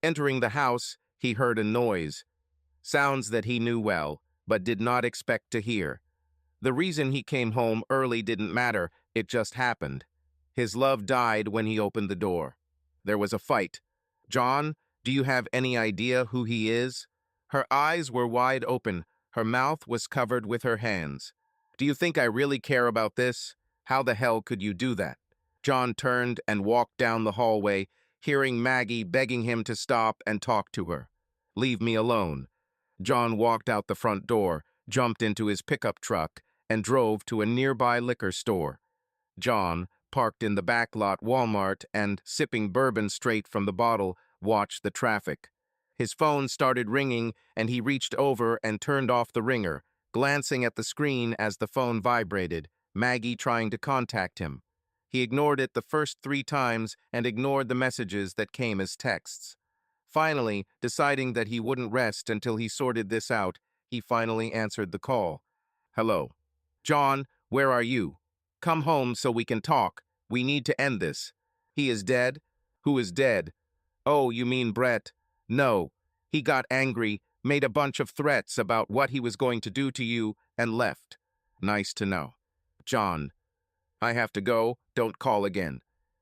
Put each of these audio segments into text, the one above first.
Entering the house, he heard a noise. Sounds that he knew well, but did not expect to hear. The reason he came home early didn't matter, it just happened. His love died when he opened the door. There was a fight. "John, do you have any idea who he is?" Her eyes were wide open. Her mouth was covered with her hands. "Do you think I really care about this? How the hell could you do that?" John turned and walked down the hallway, hearing Maggie begging him to stop and talk to her. "Leave me alone." John walked out the front door, jumped into his pickup truck, and drove to a nearby liquor store. John, parked in the backlot Walmart and sipping bourbon straight from the bottle, watched the traffic. His phone started ringing, and he reached over and turned off the ringer, glancing at the screen as the phone vibrated, Maggie trying to contact him. He ignored it the first 3 times and ignored the messages that came as texts. Finally, deciding that he wouldn't rest until he sorted this out, he finally answered the call. "Hello. John, where are you? Come home so we can talk. We need to end this." "He is dead?" "Who is dead?" "Oh, you mean Brett?" "No. He got angry, made a bunch of threats about what he was going to do to you, and left." "Nice to know." "John, I have to go. Don't call again."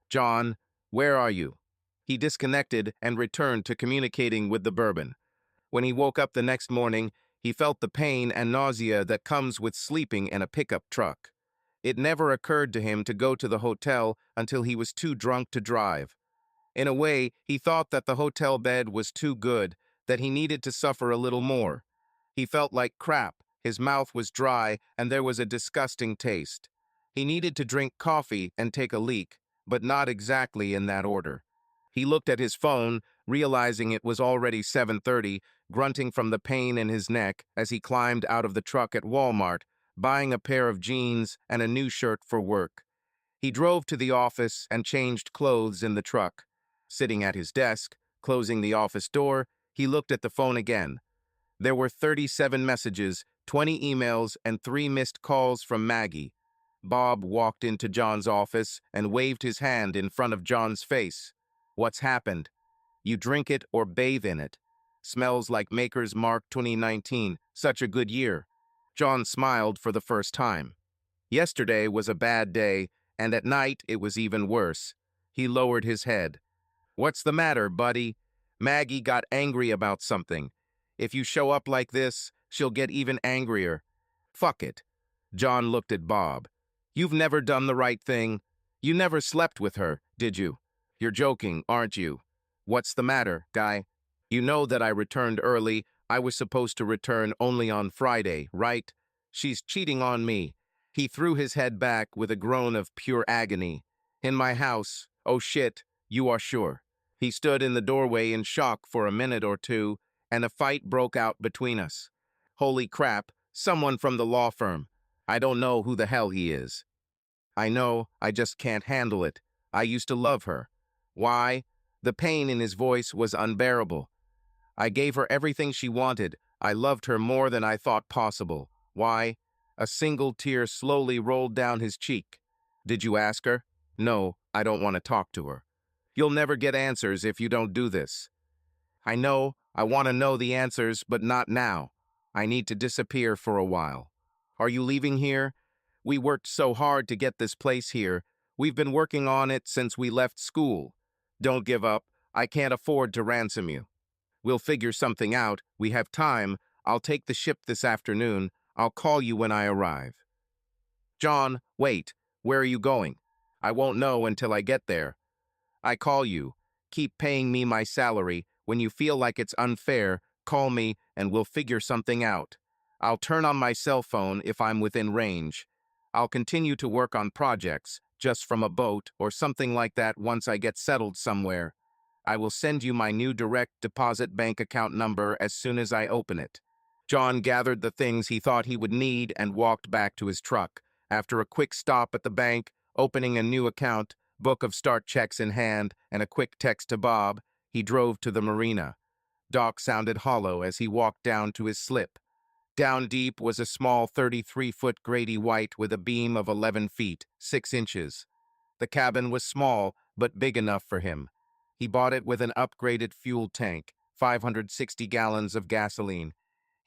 "John, where are you?" He disconnected and returned to communicating with the bourbon. When he woke up the next morning, he felt the pain and nausea that comes with sleeping in a pickup truck. It never occurred to him to go to the hotel until he was too drunk to drive. In a way, he thought that the hotel bed was too good, that he needed to suffer a little more. He felt like crap, his mouth was dry, and there was a disgusting taste. He needed to drink coffee and take a leak, but not exactly in that order. He looked at his phone, realizing it was already 7:30, grunting from the pain in his neck as he climbed out of the truck at Walmart, buying a pair of jeans and a new shirt for work. He drove to the office and changed clothes in the truck. Sitting at his desk, closing the office door, he looked at the phone again. There were 37 messages, 20 emails, and 3 missed calls from Maggie. Bob walked into John's office and waved his hand in front of John's face. "What's happened?" "You drink it or bathe in it. Smells like Maker's Mark 2019. Such a good year." John smiled for the first time. Yesterday was a bad day, and at night it was even worse. He lowered his head. "What's the matter, buddy?" "Maggie got angry about something. If you show up like this, she'll get even angrier." "Fuck it." John looked at Bob. "You've never done the right thing. You never slept with her, did you? You're joking, aren't you?" "What's the matter, guy?" "You know that I returned early. I was supposed to return only on Friday, right? She's cheating on me." He threw his head back with a groan of pure agony. "In my house. Oh shit, you are sure?" He stood in the doorway in shock for a minute or two, and a fight broke out between us. "Holy crap, someone from the law firm. I don't know who the hell he is." "I know, I just can't handle it. I used to love her." "Why?" The pain in his voice was unbearable. "I gave her everything she wanted. I loved her more than I thought possible." "Why?" A single tear slowly rolled down his cheek. "Did you ask her?" "No, I don't want to talk to her." "You'll never get answers if you don't do this." "I know, I want to know the answers, but not now. I need to disappear for a while." "Are you leaving here?" "We worked so hard to get this place here. We've been working on it since we left school." "Don't give up. I can't afford to ransom you." "We'll figure something out. We have time. I'll take the ship this afternoon. I'll call you when I arrive." "John, wait. Where are you going?" "I won't know until I get there." "I call you. Keep paying me my salary. When you feel like it's unfair, call me and we'll figure something out. I'll turn on my cell phone if I'm within range. I'll continue to work on projects, just from a boat or something like that once I get settled somewhere. I will send you my new direct deposit bank account number as soon as I open it." John gathered the things he thought he would need and walked back to his truck. After a quick stop at the bank, opening a new account, book of start checks in hand, and a quick text to Bob, he drove to the marina. Dock sounded hollow as he walked down to his slip. Down deep was a small 33-foot Grady White with a beam of 11 feet, 6 inches. The cabin was small, but big enough for him. He bought it with an upgraded fuel tank, 560 gallons of gasoline.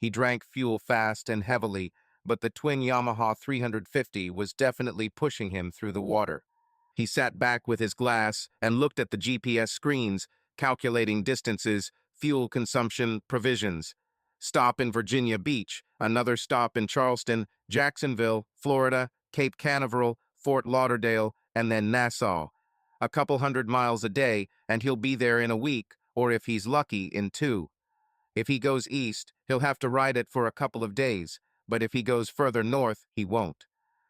He drank fuel fast and heavily, but the twin Yamaha 350 was definitely pushing him through the water. He sat back with his glass and looked at the GPS screens, calculating distances, fuel consumption, provisions. Stop in Virginia Beach, another stop in Charleston, Jacksonville, Florida, Cape Canaveral, Fort Lauderdale, and then Nassau. A couple 100 miles a day, and he'll be there in a week, or if he's lucky, in 2. If he goes east, he'll have to ride it for a couple of days, but if he goes further north, he won't.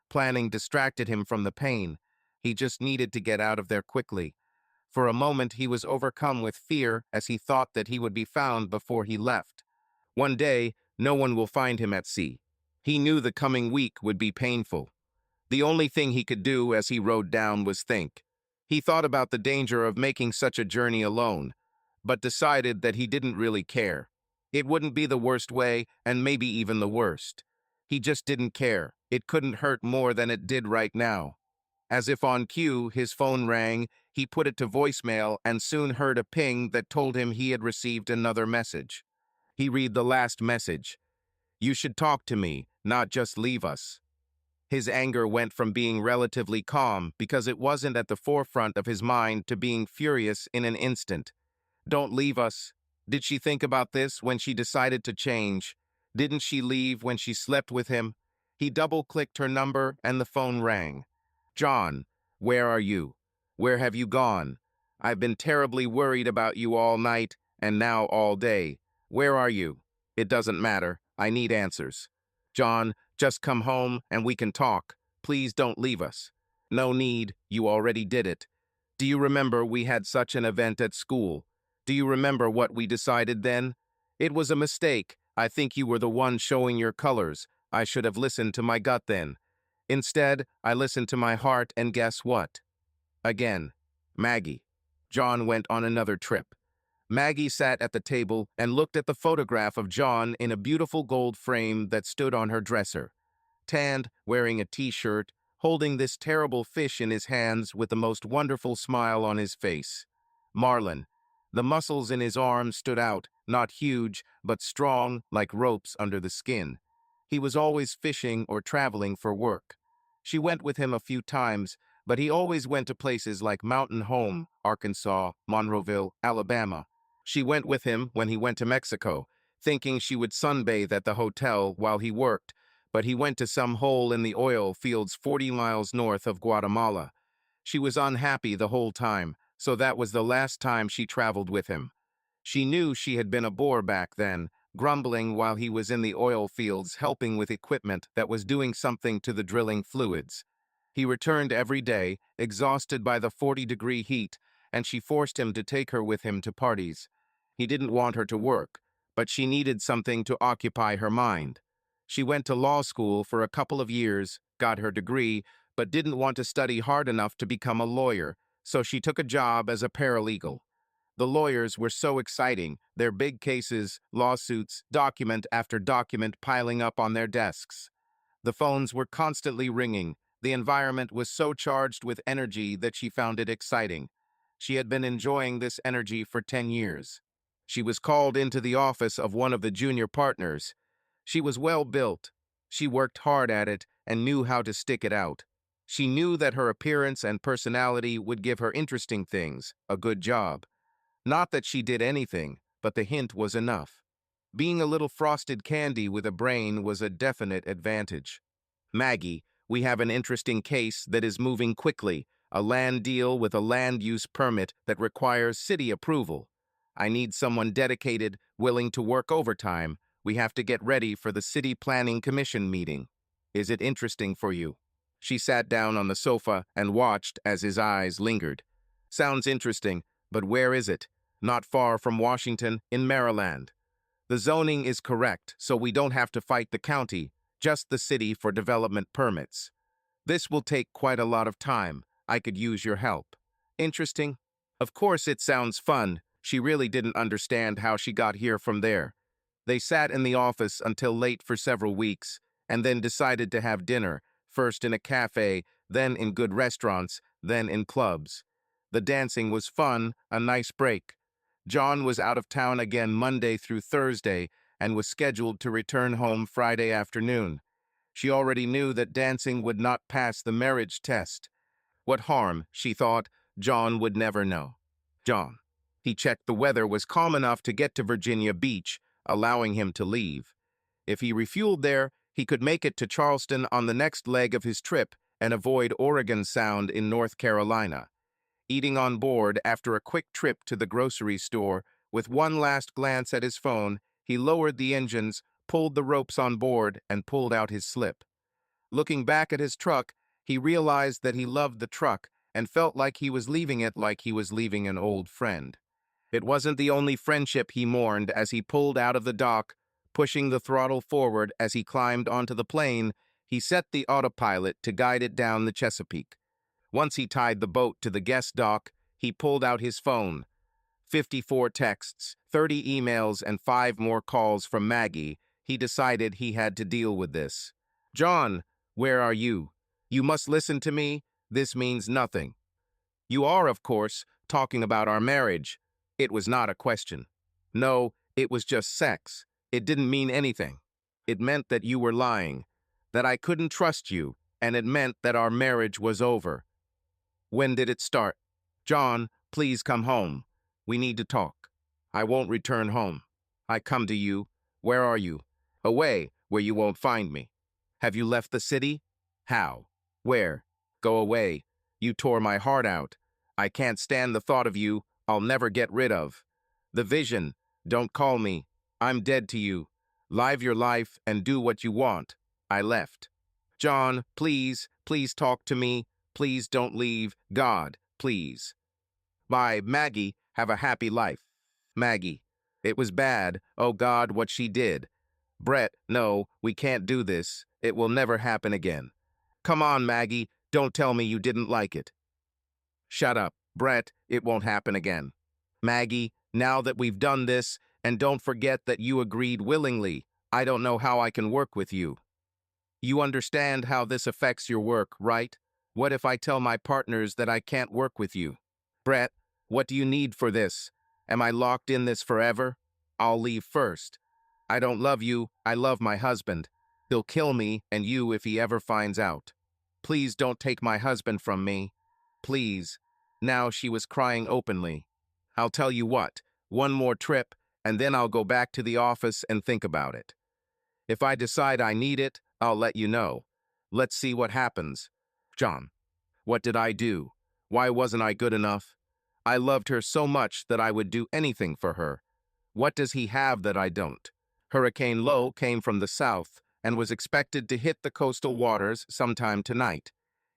Planning distracted him from the pain. He just needed to get out of there quickly. For a moment, he was overcome with fear as he thought that he would be found before he left. One day, no one will find him at sea. He knew the coming week would be painful. The only thing he could do as he rode down was think. He thought about the danger of making such a journey alone, but decided that he didn't really care. It wouldn't be the worst way, and maybe even the worst. He just didn't care. It couldn't hurt more than it did right now. As if on cue, his phone rang, he put it to voicemail and soon heard a ping that told him he had received another message. He read the last message. "You should talk to me, not just leave us." His anger went from being relatively calm because it wasn't at the forefront of his mind to being furious in an instant. Don't leave us. Did she think about this when she decided to change? Didn't she leave when she slept with him? He double-clicked her number and the phone rang. "John, where are you? Where have you gone? I've been terribly worried about you all night and now all day. Where are you? It doesn't matter. I need answers. John, just come home and we can talk. Please don't leave us." "No need. You already did it. Do you remember we had such an event at school? Do you remember what we decided then? It was a mistake. I think you were the one showing your colors. I should have listened to my gut then. Instead, I listened to my heart, and guess what? Again, Maggie." John went on another trip. Maggie sat at the table and looked at the photograph of John in a beautiful gold frame that stood on her dresser. Tanned, wearing a t-shirt, holding this terrible fish in his hands with the most wonderful smile on his face. Marlin. The muscles in his arms stood out, not huge, but strong, like ropes under the skin. He was always fishing or traveling for work. She went with him a few times, but he always went to places like Mountain Home, Arkansas, Monroeville, Alabama. She went with him when he went to Mexico, thinking she would sunbathe at the hotel while he worked, but he went to some hole in the oil fields 40 miles north of Guatemala. She was unhappy the whole time, so that was the last time she traveled with him. She knew she had been a bore back then, grumbling while he was in the oil fields helping with equipment that was doing something to the drilling fluids. He returned every day, exhausted by the 40-degree heat, and she forced him to take her with him to parties. He didn't want her to work, but she needed something to occupy her mind. She went to law school for a couple of years, got her degree, but didn't want to study hard enough to become a lawyer, so she took a job as a paralegal. The lawyers were so exciting, their big cases, lawsuits, document after document piling up on their desks. The phones were constantly ringing. The environment was so charged with energy that she found it exciting. She had been enjoying this energy for 10 years. She was called into the office of one of the junior partners. She was well built. She worked hard at it and knew how to stick it out. She knew that her appearance and personality would give her interesting things, a good job. Not that she did anything, but the hint was enough. Being a little frosted candy with a brain was a definite advantage. "Maggie, we have an interesting case that is moving quickly, a land deal with a land use permit that requires city approval. I need someone dedicated, willing to work overtime. We have to get ready for the City Planning Commission meeting. Is it interesting for you?" She sat down on the sofa and watched as his eyes lingered. "Sounds interesting, but where is it?" "Not far from Washington, in Maryland. The zoning is correct, so we don't have to fight the county, just the city for development permits. This will take quite a lot of time. I could use your help." "Interesting?" Of course it sounds fun. She really didn't understand how she got here from there. They sat in the office until late for several weeks, and then decided to have dinner, first in a cafe, then in good restaurants, then in clubs. The dancing was fun, a nice break. John was out of town again Monday through Thursday and was scheduled to return home Friday afternoon. She already knew that dancing would not pass the marriage test. What harm, she thought, John would never know. John. He checked the weather was calm enough to get to Virginia Beach, allowing him to leave. If he refueled there, he could make it to Charleston on the next leg of his trip and avoid Oregon Sound in North Carolina. Eating on board after a quick trip to the grocery store, with one last glance at his phone, he lowered the engines, pulled the ropes on board, and pulled out his slip. Looking back at his truck, he realized that he loved the truck and felt like he was leaving it like he was leaving an old friend. It wasn't the only friendship he mourned as he pulled out of the dock. Pushing the throttle forward as he climbed onto the plane, he set the autopilot to guide it down the Chesapeake. Once he tied the boat to the guest dock, he pulled out his phone. 54 texts, 30 emails, and 5 more calls from Maggie. He decided he had to deal with this. John, where are you? You must listen to me. This means nothing. You are, of course, talking about our marriage. It was not a question. No, it was just sex. It didn't mean anything. It meant that you were lying, that I couldn't trust you, and it meant that our marriage was over. When did it start? John, please come home. We need to talk. I won't return home. I come to you. Where are you? Away, where you won't find me. Have you left the city? How? Where? Go away. You tore my heart out. I can't stand the thought of you. I'll never get rid of. The vision. Don't call me. I'm dead to you. Live your life and do what you want. I left. John, please, please talk to me. Please don't leave. God, please. Bye, Maggie. Have a happy life. Maggie. It was bad. Oh God, what she did. Brett, no, we can't do this. It will never happen again. Come on, Maggie. Don't tell me you didn't like it. Shut up, Brett. It won't happen again. Maggie, now that we've done this, and don't forget that you agreed willingly, I don't know how I can work with you. You understand how this affects your work, right? What if I tell my partners that I can't work with you? Brett, what do you need for this? Am I locked in this forever? I'll leave first. I don't love you. I love my husband. He'll kill me and you if he ever finds out. Please don't take my husband from me. Please. Now she was crying openly. I'll tell you what, one more trip, and then I'll go back to the office and think about it. If I decide I need it, I'll let you know. Let's see what happens. John, what did I do? Why wasn't I good enough? I loved her so much that I would do anything for her. What does he have that I don't? Hurricane Low came from the south and was expected to hit the coastal waters sometime tonight.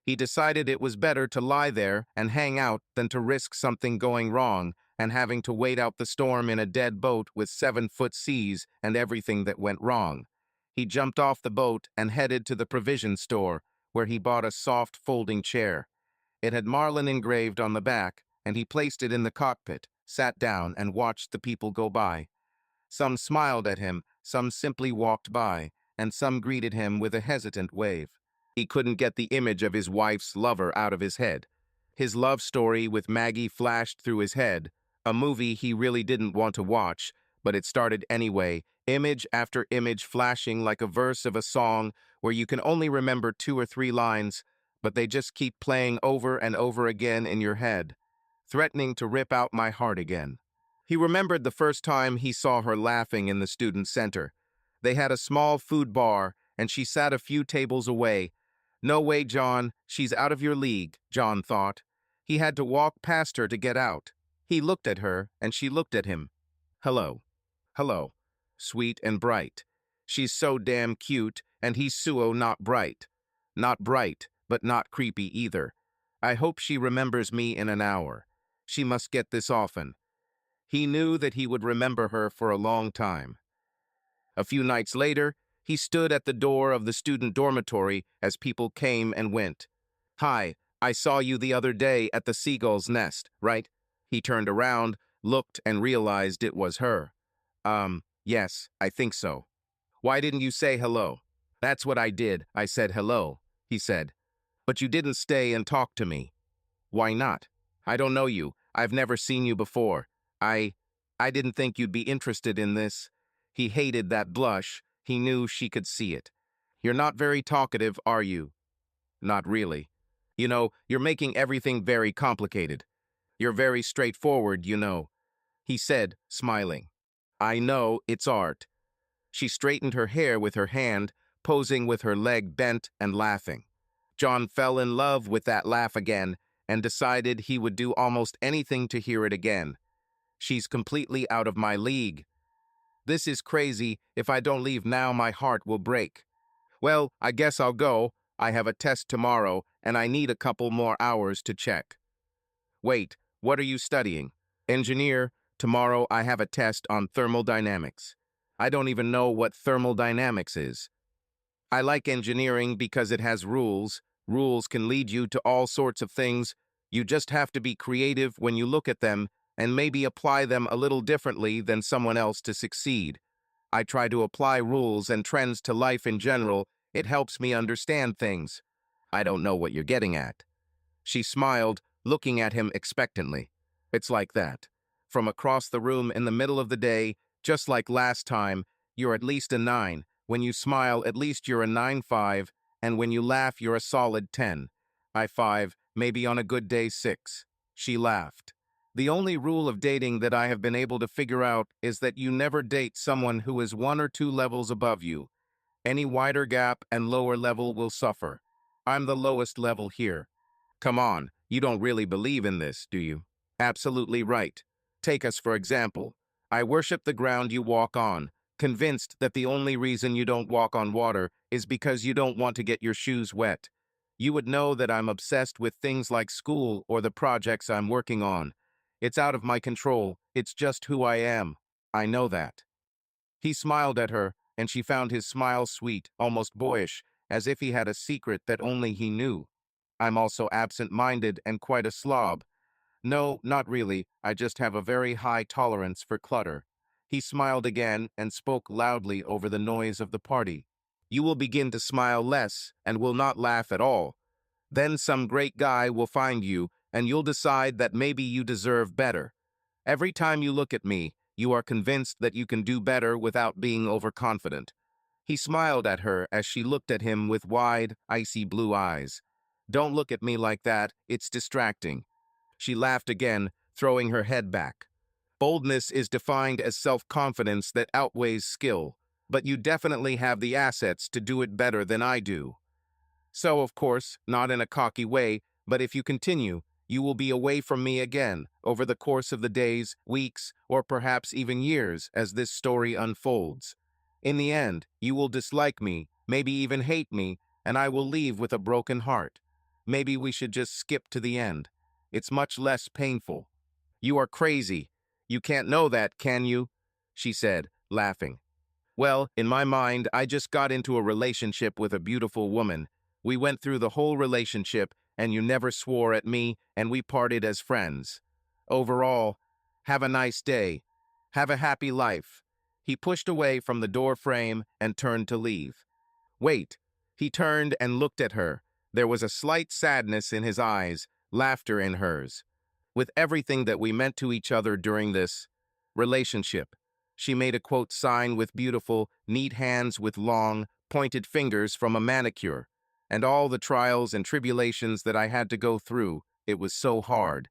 He decided it was better to lie there and hang out than to risk something going wrong and having to wait out the storm in a dead boat with 7-foot seas and everything that went wrong. He jumped off the boat and headed to the provision store, where he bought a soft folding chair. It had Marlin engraved on the back, and he placed it in the cockpit, sat down, and watched the people go by. Some smiled at him, some simply walked by, and some greeted him with a hesitant wave. He couldn't get the image of his wife's lover out of his head. His love story with Maggie flashed through his head, a movie he really didn't want to watch, but it started anyway, image after image flashing like a verse of a song where you can only remember 2 or 3 lines, but they just keep playing over and over again in your head, threatening to rip out my heart again. He remembered the first time he saw her laughing in the student center. They had a small food bar, and she sat a few tables away. No way, John, she's out of your league, John thought. He had to walk past her to get out. He looked at her, and she looked at him. Hello. Hello. Sweet and bright. She's so damn cute, and he's suo not bright. Not bright, but not creepy either. I hope she remembers me in an hour. She must get this often. He knew that he would remember her for a long time. A few nights later, he stood at the door of the student dormitory as people came and went. Hi, I saw you the other day at the Seagull's Nest, right? He turned around, looked, and realized it was her. Yes, I think so. Why didn't you say hello? That's what I did. I said hello, he said. But you didn't stay and talk to me. Why not? I don't know you. I've never seen you before. I... I didn't think you'd be interested in this. He hated that blush. He knew she could see it. You're not very talkative, are you? Not really. You know, you're making everything very complicated. You're very straightforward, you know, he said, smiling. I know, it's art. She straightened her hair with her hand, posing with her leg bent and laughing. John fell in love with that laugh again and decided he would do almost anything to hear it again. She's completely out of my league. This is crazy. If I don't leave now, my heart will break. Well, I guess I'll go. I have a test tomorrow, and I need a couple more hours to check. Wait, what are you studying? Engineer, tomorrow I have a test on thermodynamics. I don't even know what thermodynamics is. I like engineering because it has rules. Rules can lead you to all sorts of things. You just have to be creative when you look at them and maybe apply them a little differently than someone else to succeed. I try to apply rules and trends to life in general. It helps me understand things. I don't know what you're getting at. She smiled, looking at him expectantly. It's like that. From across the room in the middle of the day, just like last time, you're at least a 9. When you smile, at least you're a 9.5, and when you laugh, you're a solid 10. I 5, maybe on a good day 6. She laughed. The only rule of dating that I have been able to figure out is that you never date someone who is 1 or 2 levels above you. Any wider gap and lower level will suffer. I'm the lowest level here. Come on, you don't really believe in this, do you? Absolutely right. Take us for example. I worship the ground you walk on, convinced that the only reason you don't walk on water is because you don't want to get your shoes wet. You would know that I'm obsessed with things like school or the projects I'm working on. It's out of my control. It's just who I am. I know that. He smiled at her, and she found his smile sweet, almost boyish, as if he had a secret that only he knew. I'm also absent-minded and quite a slob. No, not really. I just have a very high tolerance for clutter. He smiled again and spoke loudly over the noise of the party. You will begin to smile less and will not laugh at all. Then some great guy will find you, and you'll decide that maybe you deserve better. Every time you look at me, you are convinced that you can do better without being overconfident. He smiled at her as she looked at him with wide, icy blue eyes. Don't look at me like that, it's distracting. She laughed again, throwing her head back. Boldness is defined as self-confidence that outweighs skill, but you definitely have the assets to do it better than I do. So, of course, not in a cocky way, but if you continue, you will be away from me again over the course of the days, weeks, or perhaps even years as this story unfolds. In the end, you will dislike me, maybe even hate me, and I will leave with a broken heart. Maybe we should just skip to the end. It's much less painful. You are crazy. You can't know that, can you? She said, laughing. Well, in my mind, I just got into a relationship with a beautiful woman. We went through the whole relationship, and you never swore at me, and we parted as friends. Overall, have a nice day. Have a happy life. He pushed away from the door frame and turned to leave. Wait. He turned and looked at her. There was a slight sadness in his eyes, laughter in hers. With everything that we meant to each other during this relationship, she made a quote sign with beautiful, neat hands with long, pointed fingers from a manicure, and all the trials and tribulations that I had to go through, it was so hard.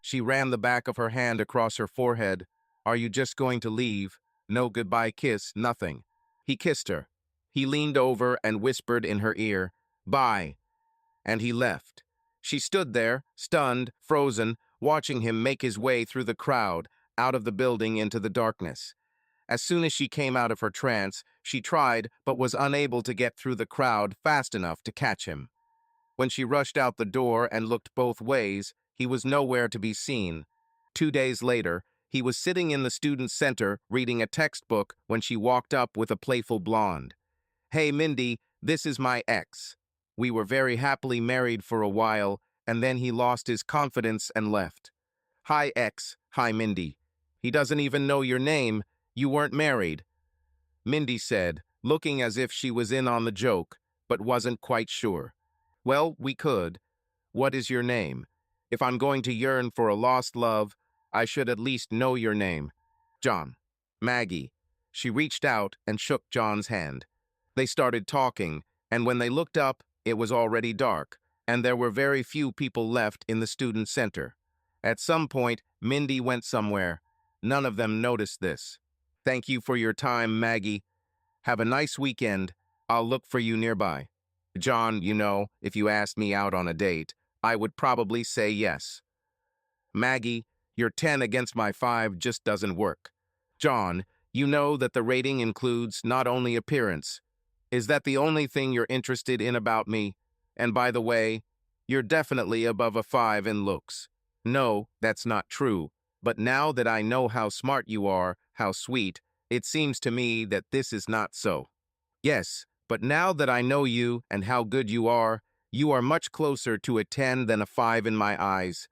She ran the back of her hand across her forehead. Are you just going to leave? No goodbye kiss, nothing. He kissed her. He leaned over and whispered in her ear, bye, and he left. She stood there, stunned, frozen, watching him make his way through the crowd, out of the building into the darkness. As soon as she came out of her trance, she tried but was unable to get through the crowd fast enough to catch him. When she rushed out the door and looked both ways, he was nowhere to be seen. 2 days later, he was sitting in the student center reading a textbook when she walked up with a playful blonde. Hey, Mindy, this is my ex. We were very happily married for a while, and then he lost his confidence and left. Hi, ex. Hi, Mindy. He doesn't even know your name. You weren't married, Mindy said, looking as if she was in on the joke, but wasn't quite sure. Well, we could. What is your name? If I'm going to yearn for a lost love, I should at least know your name. John. Maggie. She reached out and shook John's hand. They started talking, and when they looked up, it was already dark, and there were very few people left in the student center. At some point, Mindy went somewhere. None of them noticed this. Thank you for your time, Maggie. Have a nice weekend. I'll look for you nearby. John, if you asked me out on a date, I would probably say yes. Maggie, your 10 against my 5 just doesn't work. John, you know that the rating includes not only appearance. Is that the only thing you're interested in about me? And by the way, you're definitely above a 5 in looks. No, that's not true. But now that I know how smart you are, how sweet, it seems to me that this is not so. Yes, but now that I know you and how good you are much closer to a 10 than a 5 in my eyes.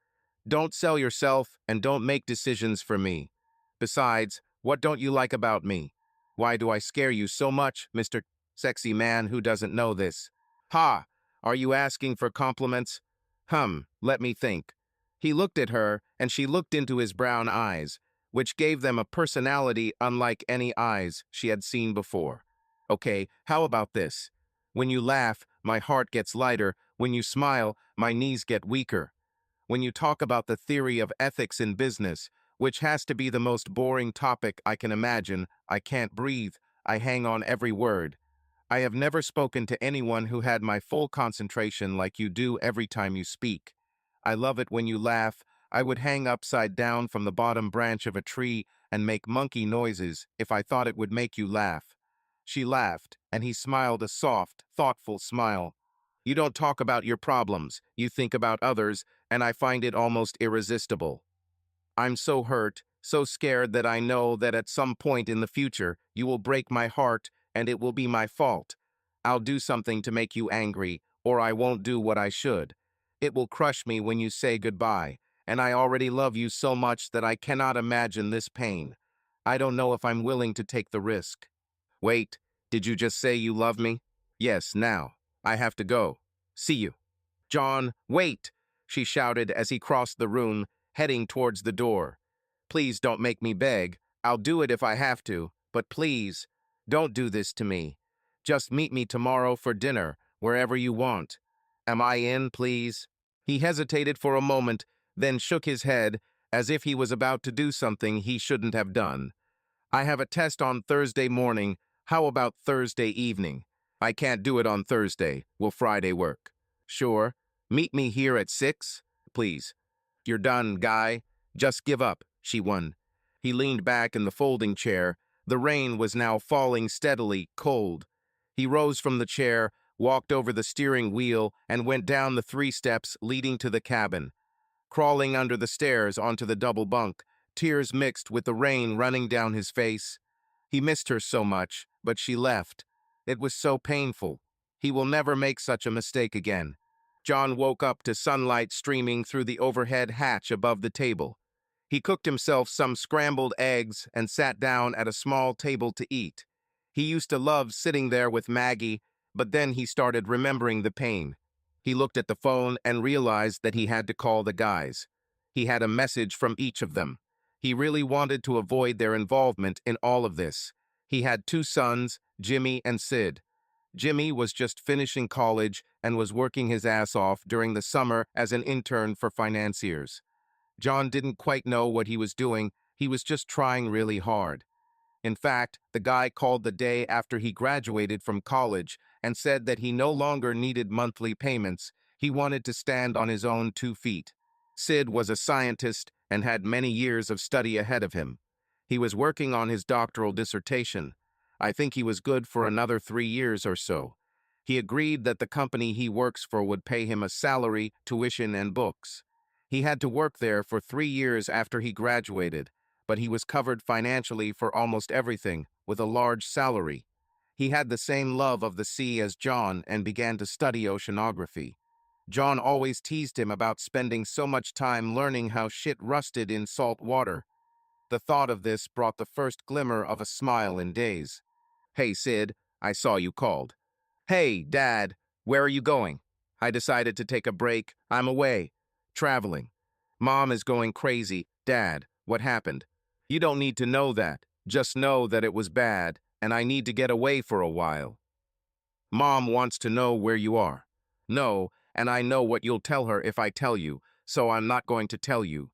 Don't sell yourself and don't make decisions for me. Besides, what don't you like about me? Why do I scare you so much, Mr. Sexy Man who doesn't know this? Ha! Are you asking for compliments? Let me think. He looked at her, and she looked into his brown eyes, which gave them a personality unlike any eyes she had seen before. Okay, how about this? When you laugh, my heart gets lighter. When you smile, my knees get weaker. When you talk about the theory of ethics in business, which has to be the most boring topic I can imagine, I can't breathe. I hang on every word. I have never spoken to anyone who had my full concentration like you do every time you speak. I love it when you laugh. I would hang upside down from the bottom branch of a tree and make monkey noises if I thought it would make you laugh. She laughed, and he smiled a soft, thoughtful smile. You don't talk about your problems, you think about others, and I find it almost irresistible. I'm so hurt, so scared that I know that at some point in the future you will break my heart and it will be my fault. I'll do something to make you angry, or I won't do what I should. It will crush me when you say goodbye, and I already love you so much that I cannot imagine this pain. I don't know if I'm willing to take the risk. Wait, did you just say you love me? Yes, now. I have to go. See you. John, wait! She shouted as he crossed the room, heading towards the door. Please don't make me beg. I'll do it if I have to, but please, don't do this to me. Just meet me tomorrow for dinner, wherever you want. Am I in, please? He hesitated for a moment, then shook his head, as if he was about to do something he shouldn't have done. I have a test on Thursday morning. How about Thursday evening? I can't do it on Thursday. Will Friday work? Sure. Meet me here at 6, please. You're done, guy. Just give up, she won. He leaned back in the folding chair. The rain was now falling steadily, cold. He rose from the chair, walked over the steering wheel, and went down the 3 steps leading to the cabin. Crawling under the stairs onto the double bunk, tears mixed with the rain running down his face. He missed her so much, but she left. It was so painful. He will never make such a mistake again. John woke up to sunlight streaming through the overhead hatch above the table. He cooked himself some scrambled eggs and sat down at a small table to eat. He used to love sitting there with Maggie, but then he started remembering the pain. He looked at the phone and realized that he had to call the guys. He had a message from each of them. He really wanted to avoid their involvement in all of this. He had 2 sons, Jimmy and Sid. Jimmy was just finishing college and was working his ass off during the summer as an intern for financiers. John didn't quite know what he was doing. He was just trying really hard. In fact, the guy called the day after he graduated from college and said that he no longer needed monthly payments. He wanted to stand on his own 2 feet. Sid was a scientist and had many years of study ahead of him. He was working on his doctoral dissertation. I think he was good for another 3 years or so. He agreed that the company he works for would pay him a salary, tuition, and books. He had to work there for 3 years after he graduated, but he was covered financially for almost everything, with a large salary. He had the same love of the sea as John and began to study oceanography. John always teased him about spending so much time learning how shit rusted in salt water. The thought of this brought the first glimmer of a smile in days. Hey, Sid, I saw you called. Hey, Dad, where are you going? I decided to take a break. I'm away. Traveling. Mom is going crazy. Dad, what happened? You don't need to know that. Just know that it was bad, and I need to get away for a while. Mom wants to know where you are. No, and I know what you'll tell her if I tell you, so I'm not going to tell you.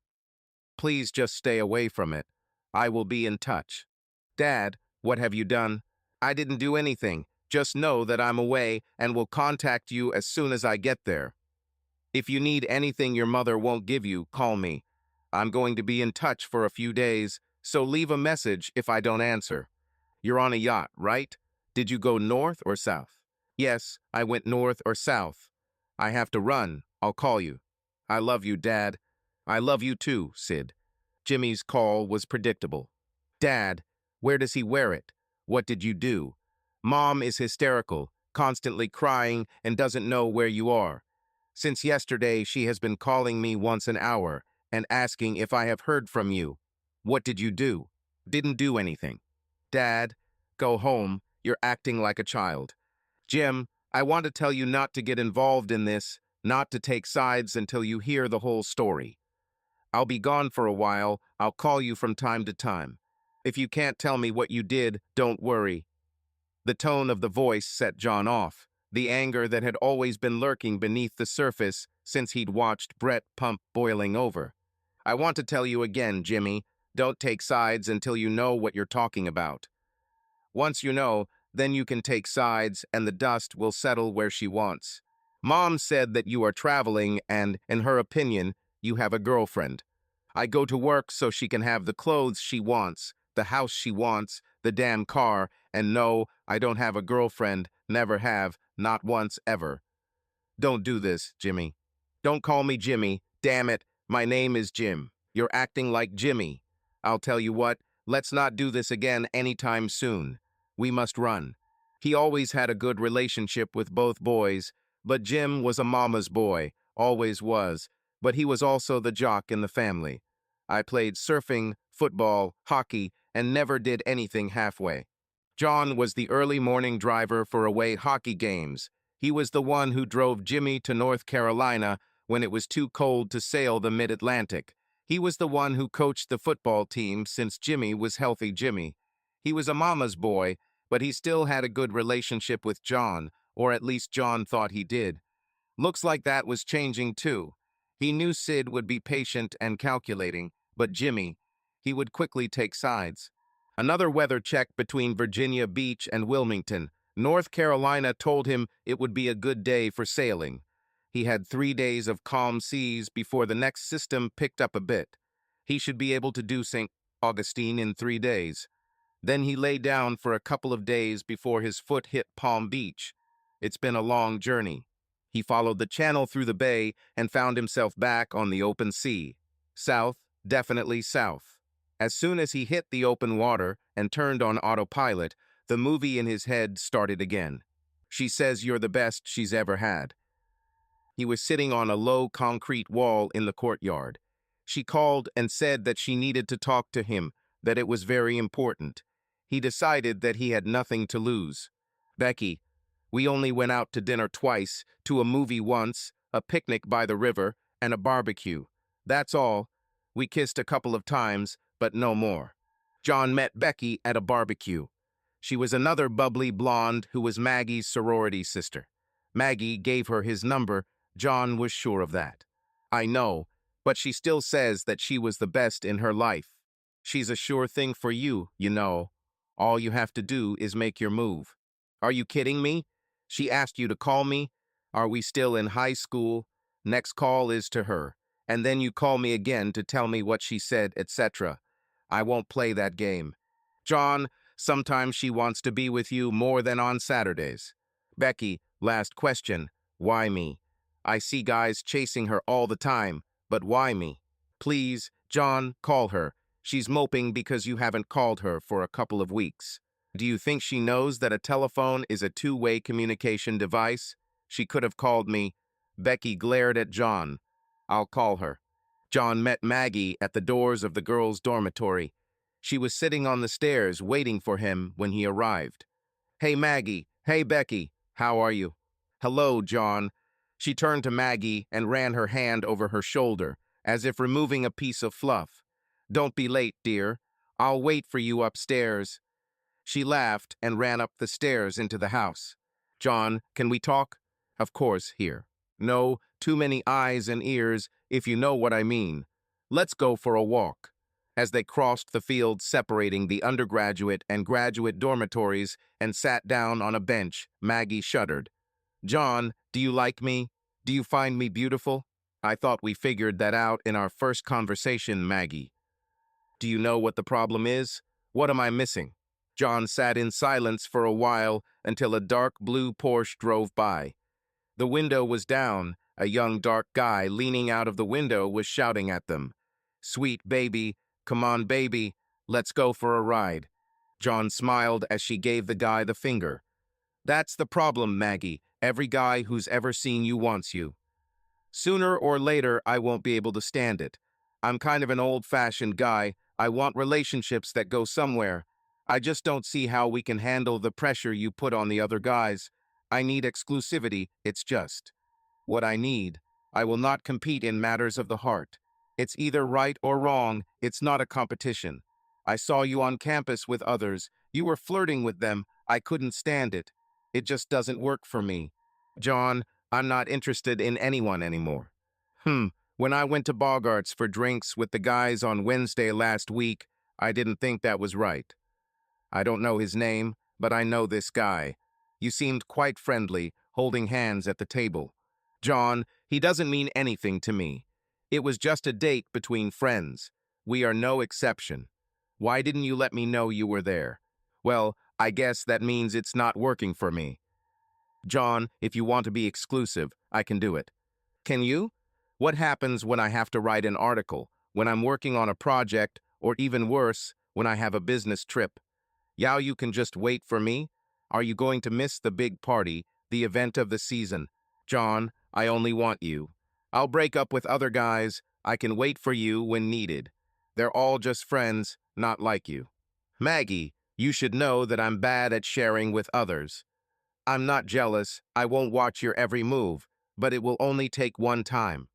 Please just stay away from it. I will be in touch. Dad, what have you done? I didn't do anything. Just know that I'm away and will contact you as soon as I get there. If you need anything your mother won't give you, call me. I'm going to be in touch for a few days, so leave a message if I don't answer. You're on a yacht, right? Did you go north or south? Yes, I went north or south. I have to run. I'll call you. I love you, Dad. I love you too, Sid. Jimmy's call was predictable. Dad, where does he wear it? What did you do? Mom is hysterical, constantly crying, and doesn't know where you are. Since yesterday, she has been calling me once an hour and asking if I have heard from you. What did you do? Didn't do anything. Dad, go home. You're acting like a child. Jim, I want to tell you not to get involved in this, not to take sides until you hear the whole story. I'll be gone for a while. I'll call you from time to time. If you can't tell me what you did, don't worry. The tone of the voice set John off, the anger that had always been lurking beneath the surface since he'd watched Brett pump boiling over. I want to tell you again, Jimmy, don't take sides until you know what you're talking about. Once you know, then you can take sides and the dust will settle where she wants. Mom said that you are traveling and, in her opinion, you have a girlfriend. I go to work so she can have the clothes she wants, the house she wants, the damn car, and no, I don't have a girlfriend, never have, not once ever. Don't do this, Jimmy. Don't call me Jimmy, damn it, my name is Jim. You're acting like Jimmy. I'll tell you what, let's not do this again anytime soon. We must run. He always had a good relationship with both boys, but Jim was a mama's boy, always was, but he was also the jock in the family. I played surfing, football, hockey, and never did anything halfway. John was the early morning driver for away hockey games. He was the one who drove Jimmy to North Carolina when it was too cold to sail the mid-Atlantic. He was the one who coached the football team since Jimmy was healthy Jimmy. He was a mama's boy, but he still had a good relationship with John, or at least John thought he did. Looks like that was changing too. He knew Sid would be patient and calculating, but Jimmy, he would quickly take sides. Another weather check between Virginia Beach and Wilmington. North Carolina told him it would be a good day for sailing. He had 3 days of calm seas before the next system picked up a bit. He should be able to do St. Augustine in 3 days. Then he lay down for a couple of days before his foot hit Palm Beach. It's been a long journey. He followed the channel through the bay and found himself back on the open sea. South, definitely south. As soon as he hit the open water and turned on autopilot, the movie in his head started again. She says you're the best she's ever had. He was sitting on a low concrete wall in the courtyard. She called and said that she needed to talk to him, that it was very important. He decided that he had nothing to lose. Becky, we only went out to dinner twice, to a movie once, a picnic by the river, and a barbecue. That's all. We kissed a couple of times, but no more. John met Becky at a barbecue. She was another bubbly blonde who was Maggie's sorority sister. Maggie gave her his number. John was sure of that. I know, but she still says that she was the best in her life. She's a sure thing for you, you know. All you have to do is make your move. Are you kidding me? She asked you to call me? Are we still in high school? Next call is to her. And then you call me again to tell me what she said, etc. I won't play that game. John, sometimes she wants to be with you more than on Saturdays. Becky, last question. Why me? I see guys chasing her all the time, but why me? Please, John, call her. She's moping because you haven't called her for a couple of weeks. Do you think she knows that a telephone is a two-way communication device? She could have called me. Becky glared at John. I'll call her. John met Maggie at the doors of the girls' dormitory. She was sitting on the stairs waiting for him when he arrived. Hey, Maggie. Hey, Becky. How are you? Hello, John. She turned to Maggie and ran her hand over her shoulder, as if removing a piece of fluff. "Don't be late, dear. I'll wait for you upstairs." She laughed and ran up the stairs into the house. "John, can we talk?" "Of course, here." "No, too many eyes and ears, if you know what I mean. Let's go for a walk." As they crossed the field separating the undergraduate and graduate dormitories and sat down on a bench, Maggie shuddered. "John, do you like me? Do you find me beautiful?" "I thought we figured that out in our first conversation, Maggie." "Do you know what the problem is? What am I missing?" John sat in silence for a while until a dark blue Porsche drove by. The window was down. A young dark guy leaning out of the window was shouting at them. "Sweet baby, come on baby, let's go for a ride." John smiled as she gave the guy the finger. "That's the problem, Maggie. Every guy who's ever seen you wants you. Sooner or later, I won't be able to stand it. I'm kind of an old-fashioned guy. I want relationships that go somewhere. I just don't see how we can handle the pressure you put on the other guys. I need exclusivity, it's just what I need. I will not compete in matters of the heart. It's either right or wrong, it's not a competition. I saw you on campus with others. You were flirting with them. I couldn't stand it. It just doesn't work for me. John, I'm not interested in anyone anymore." When I went to Bogart's for drinks with the guys on Wednesday last week, I didn't think that was right. I don't know his name, but I know this guy. You seemed quite friendly, holding hands at the table. John, he doesn't mean anything to me. It was just a date between friends. We are no exception. Why didn't you let me know you were there? Well, I guess that means it's not working for me. John, if you want to be exclusive, I can do it. Can you? What happens when I have to write an article, when I'm working on a project, or even worse, when I have a business trip? Yao, you can just wait for me? Are you going to miss the big party, the event of the season? John, I only want you. I'll break up with other guys. I can wait for you when needed. They're all just friends, not like you. Maggie, you should know that I'm bad at sharing with others. I'm not jealous. I won't watch your every move, but it will only take one time.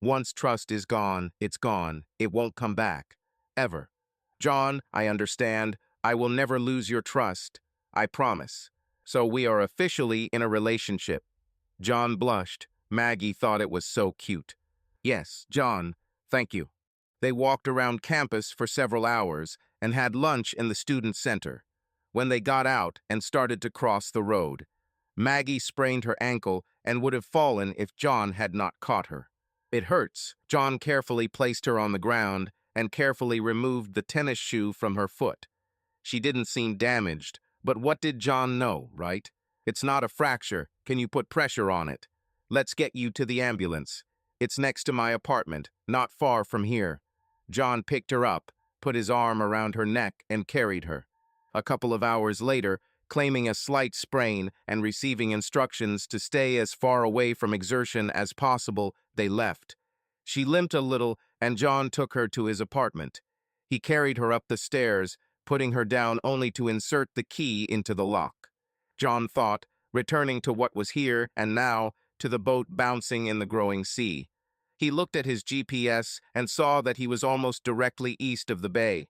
Once trust is gone, it's gone. It won't come back. Ever. John, I understand. I will never lose your trust. I promise. So we are officially in a relationship. John blushed. Maggie thought it was so cute. Yes, John, thank you. They walked around campus for several hours and had lunch in the student center. When they got out and started to cross the road, Maggie sprained her ankle and would have fallen if John had not caught her. "It hurts." John carefully placed her on the ground and carefully removed the tennis shoe from her foot. She didn't seem damaged, but what did John know, right? "It's not a fracture. Can you put pressure on it? Let's get you to the ambulance. It's next to my apartment, not far from here." John picked her up, put his arm around her neck, and carried her. A couple of hours later, claiming a slight sprain and receiving instructions to stay as far away from exertion as possible, they left. She limped a little, and John took her to his apartment. He carried her up the stairs, putting her down only to insert the key into the lock. John thought, returning to what was here and now, to the boat bouncing in the growing sea. He looked at his GPS and saw that he was almost directly east of the bay.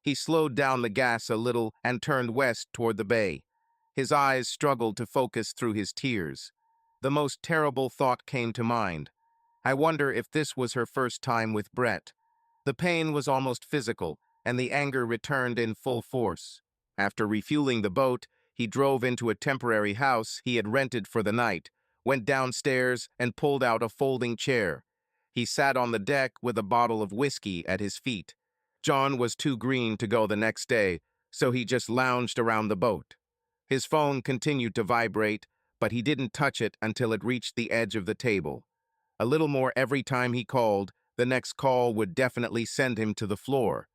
He slowed down the gas a little and turned west toward the bay. His eyes struggled to focus through his tears. The most terrible thought came to mind. I wonder if this was her first time with Brett. The pain was almost physical, and the anger returned in full force. After refueling the boat, he drove into a temporary house he had rented for the night, went downstairs, and pulled out a folding chair. He sat on the deck with a bottle of whiskey at his feet. John was too green to go the next day, so he just lounged around the boat. His phone continued to vibrate, but he didn't touch it until it reached the edge of the table. A little more every time he called, the next call would definitely send him to the floor.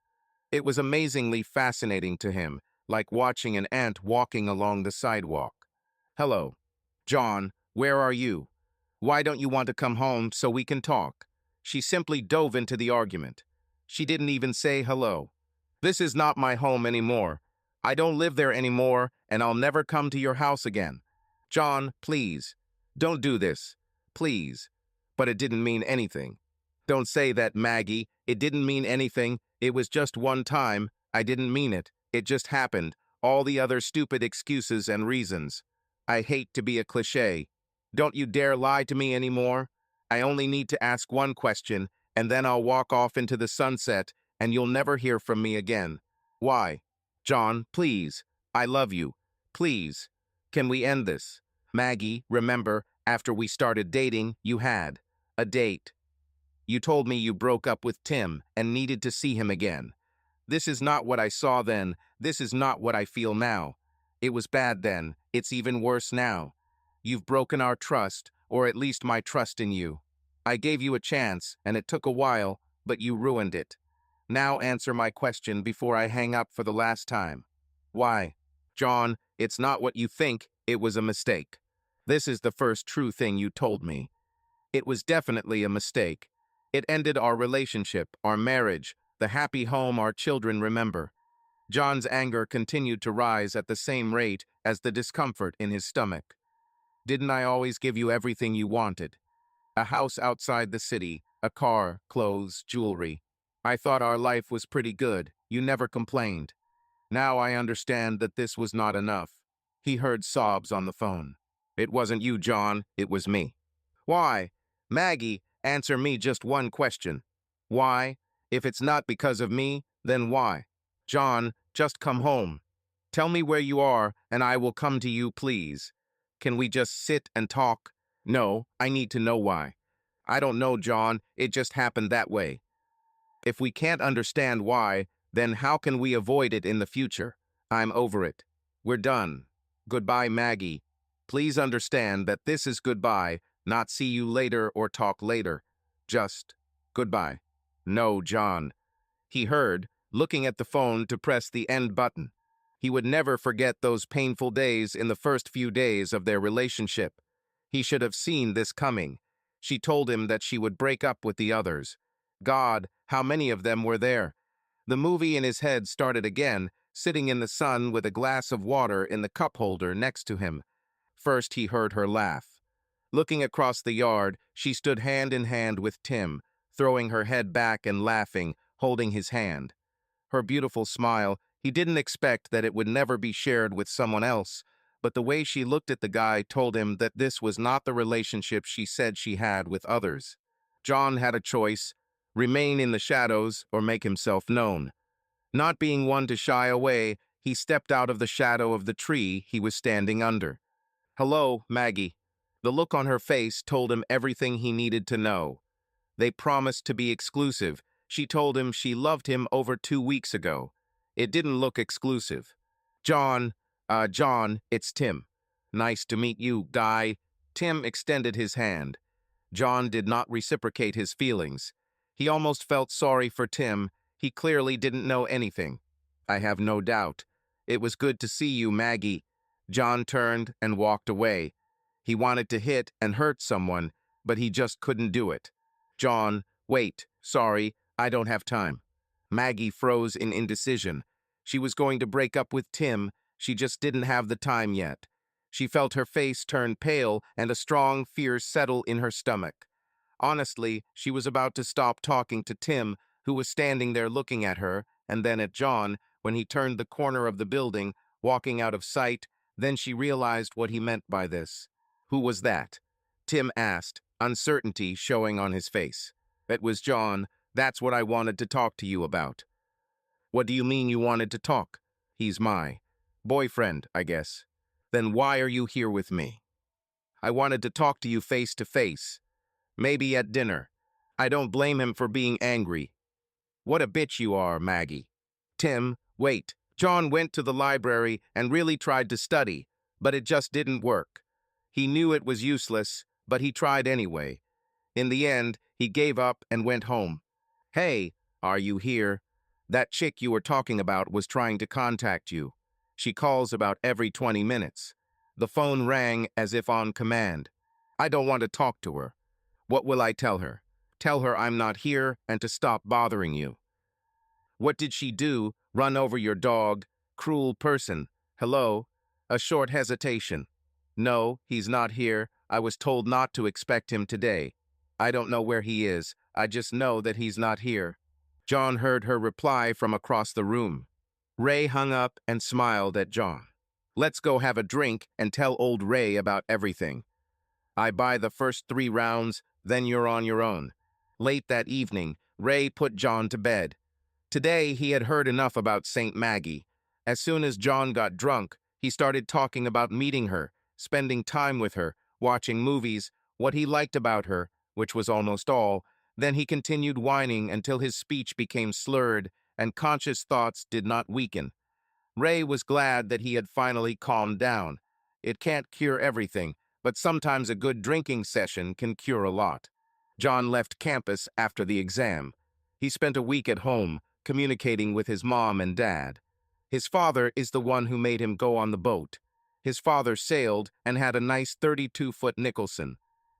It was amazingly fascinating to him, like watching an ant walking along the sidewalk. "Hello. John, where are you? Why don't you want to come home so we can talk?" She simply dove into the argument. She didn't even say hello. "This is not my home anymore. I don't live there anymore, and I'll never come to your house again. John, please, don't do this. please. But it didn't mean anything. Don't say that, Maggie. It didn't mean anything. It was just one time. I didn't mean it. It just happened. All the other stupid excuses and reasons. I hate to be a cliché. Don't you dare lie to me anymore. I only need to ask one question, and then I'll walk off into the sunset, and you'll never hear from me again. Why? John, please. I love you. Please. Can we end this? Maggie, remember, after we started dating, you had a date. You told me you broke up with Tim and needed to see him again. This is not what I saw then. This is not what I feel now. It was bad then. It's even worse now. You've broken our trust, or at least my trust in you. I gave you a chance, and it took a while, but you ruined it. Now answer my question before I hang up for the last time. Why? John, it's not what you think. It was a mistake. This is the first true thing you told me. It was definitely a mistake. It ended our relationship, our marriage, the happy home our children remember. John's anger continued to rise at the same rate as the discomfort in his stomach. Didn't I always give you everything you wanted? A house outside the city, a car, clothes, jewelry. I thought our life was pretty good. You never complained. Now I understand that this was not enough. He heard sobs on the phone. It wasn't you, John. It was me. Why? Maggie, answer me just one question. Why? If it's not because of me, then why? John, just come home. Tell me where you are, and I will come to you, please. Can we just sit and talk? No, I need to know why. I don't know, John. It just happened that way. If we can't understand why, then how can we avoid it in the future? I'm over it. We're done. Goodbye, Maggie. Please understand that this is goodbye, not see you later or talk later. Just goodbye. No, John. He heard, looking at the phone to press the end button. He would never forget those painful days in the first few days of their relationship. He should have seen this coming. She told him that she would break up with the others. God, how many of them were there? The movie in his head started again, sitting in the sun with a glass of water in the cup holder next to him. First he heard her laugh. Looking across the yard, she stood hand in hand with Tim, throwing her head back and laughing, holding his hand. Her beautiful smile, he didn't expect that it would never be shared with someone else, but the way she looked at the guy told him that this was not the relationship she said she had with others. John had a choice: remain in the shadows or make himself known. Not being one to shy away, he stepped out of the shadow of the tree he was standing under. Hello, Maggie. The look on her face told him everything he needed to know. They promised to be exclusive. She told him she loved him over 2 weeks ago. It didn't look exclusive. John, it's Tim. Nice to meet you, guy. Tim extended his hand. John did not reciprocate his feelings. He almost felt sorry for Tim. He clearly didn't know anything. I have no doubt. It was good to see you, Maggie. John turned and walked away. He wanted to hit and hurt someone, but he just couldn't do it. John, wait, sorry, I don't have time. Maggie froze in indecision. She was going to break up with Tim, she just didn't have the time yet. She felt her face turn pale and a strong fear settle in her stomach. Honestly, she was about to stop talking to Tim, who was standing there looking at her, and then at John, when he turned the corner of the building, walking out of sight. Then she realized what he meant by this. Who was that? Tim asked, uncertainty showing on his face. It was John. That's what I wanted to talk to you about. What do you mean you wanted to talk? He's my boyfriend, I guess. Then why are you here with me? I wanted to talk to you face to face. Maybe at dinner. I don't blame him for being angry. What a bitch you are, Maggie. Tim, wait. John went to the library and really tried to study, but it just didn't work. He knew it was useless, but he tried anyway. In the end, he gave up and went home. Hey, are you here? That chick you were talking about was trying to contact you. She calls about every 20 minutes. The phone rang as if on command. I don't want to talk to her. What will I tell her? Tell her I'm not here and to stop bothering you. What did she do? Run over your dog? Cruel person. Hello? A short hesitation. No, he's not here. I was told not to expect him today. I don't know where he is. I just know that he's not here." John heard her reply from across the room. Ray hung up and smiled at John. "Let's go have a drink and tell old Ray about everything. I buy the first 3 rounds, then you're on your own." Late that evening, Ray put John to bed. Today, he had heard enough about St. Maggie. As soon as John got drunk, he started talking about meeting her, spending time with her, watching movies, what he liked about her, which was almost all. Then he continued whining until his speech became slurred and conscious thoughts did not weaken. Ray was glad that he had finally calmed down. It can't cure everything, but sometimes a good drinking session can cure a lot. John left campus after the exam. He spent a week at home, communicating with his mom and dad. His father is the one who made him go on the boat. His father sailed and had a nice 32-foot Nicholson.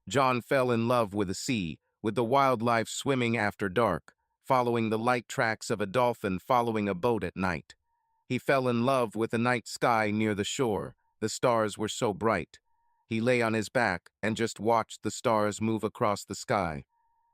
John fell in love with the sea, with the wildlife swimming after dark, following the light tracks of a dolphin following a boat at night. He fell in love with the night sky near the shore. The stars were so bright. He lay on his back and just watched the stars move across the sky.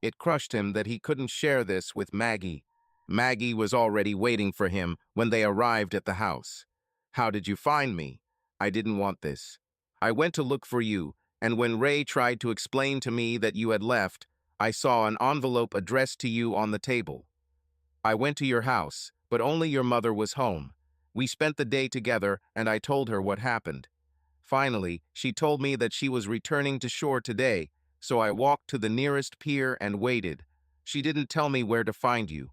It crushed him that he couldn't share this with Maggie. Maggie was already waiting for him when they arrived at the house. "How did you find me? I didn't want this. I went to look for you, and when Ray tried to explain to me that you had left, I saw an envelope addressed to you on the table. I went to your house, but only your mother was home. We spent the day together, and I told her what happened. Finally, she told me that she was returning to shore today, so I walked to the nearest pier and waited. She didn't tell me where to find you.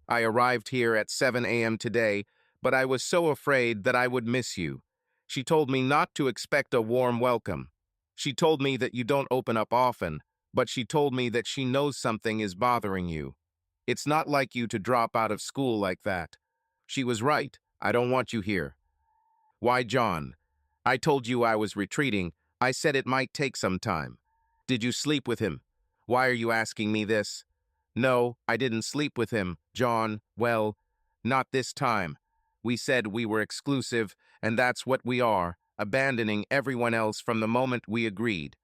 I arrived here at 7 a.m. today, but I was so afraid that I would miss you. She told me not to expect a warm welcome. She told me that you don't open up often, but she told me that she knows something is bothering you. It's not like you to drop out of school like that. She was right. I don't want you here." "Why, John? I told you I was retreating. I said it might take some time. Did you sleep with him? Why are you asking me this?" "No, I didn't sleep with him, John. Well, not this time. We said we were exclusive, and that's what we are, abandoning everyone else from the moment we agreed."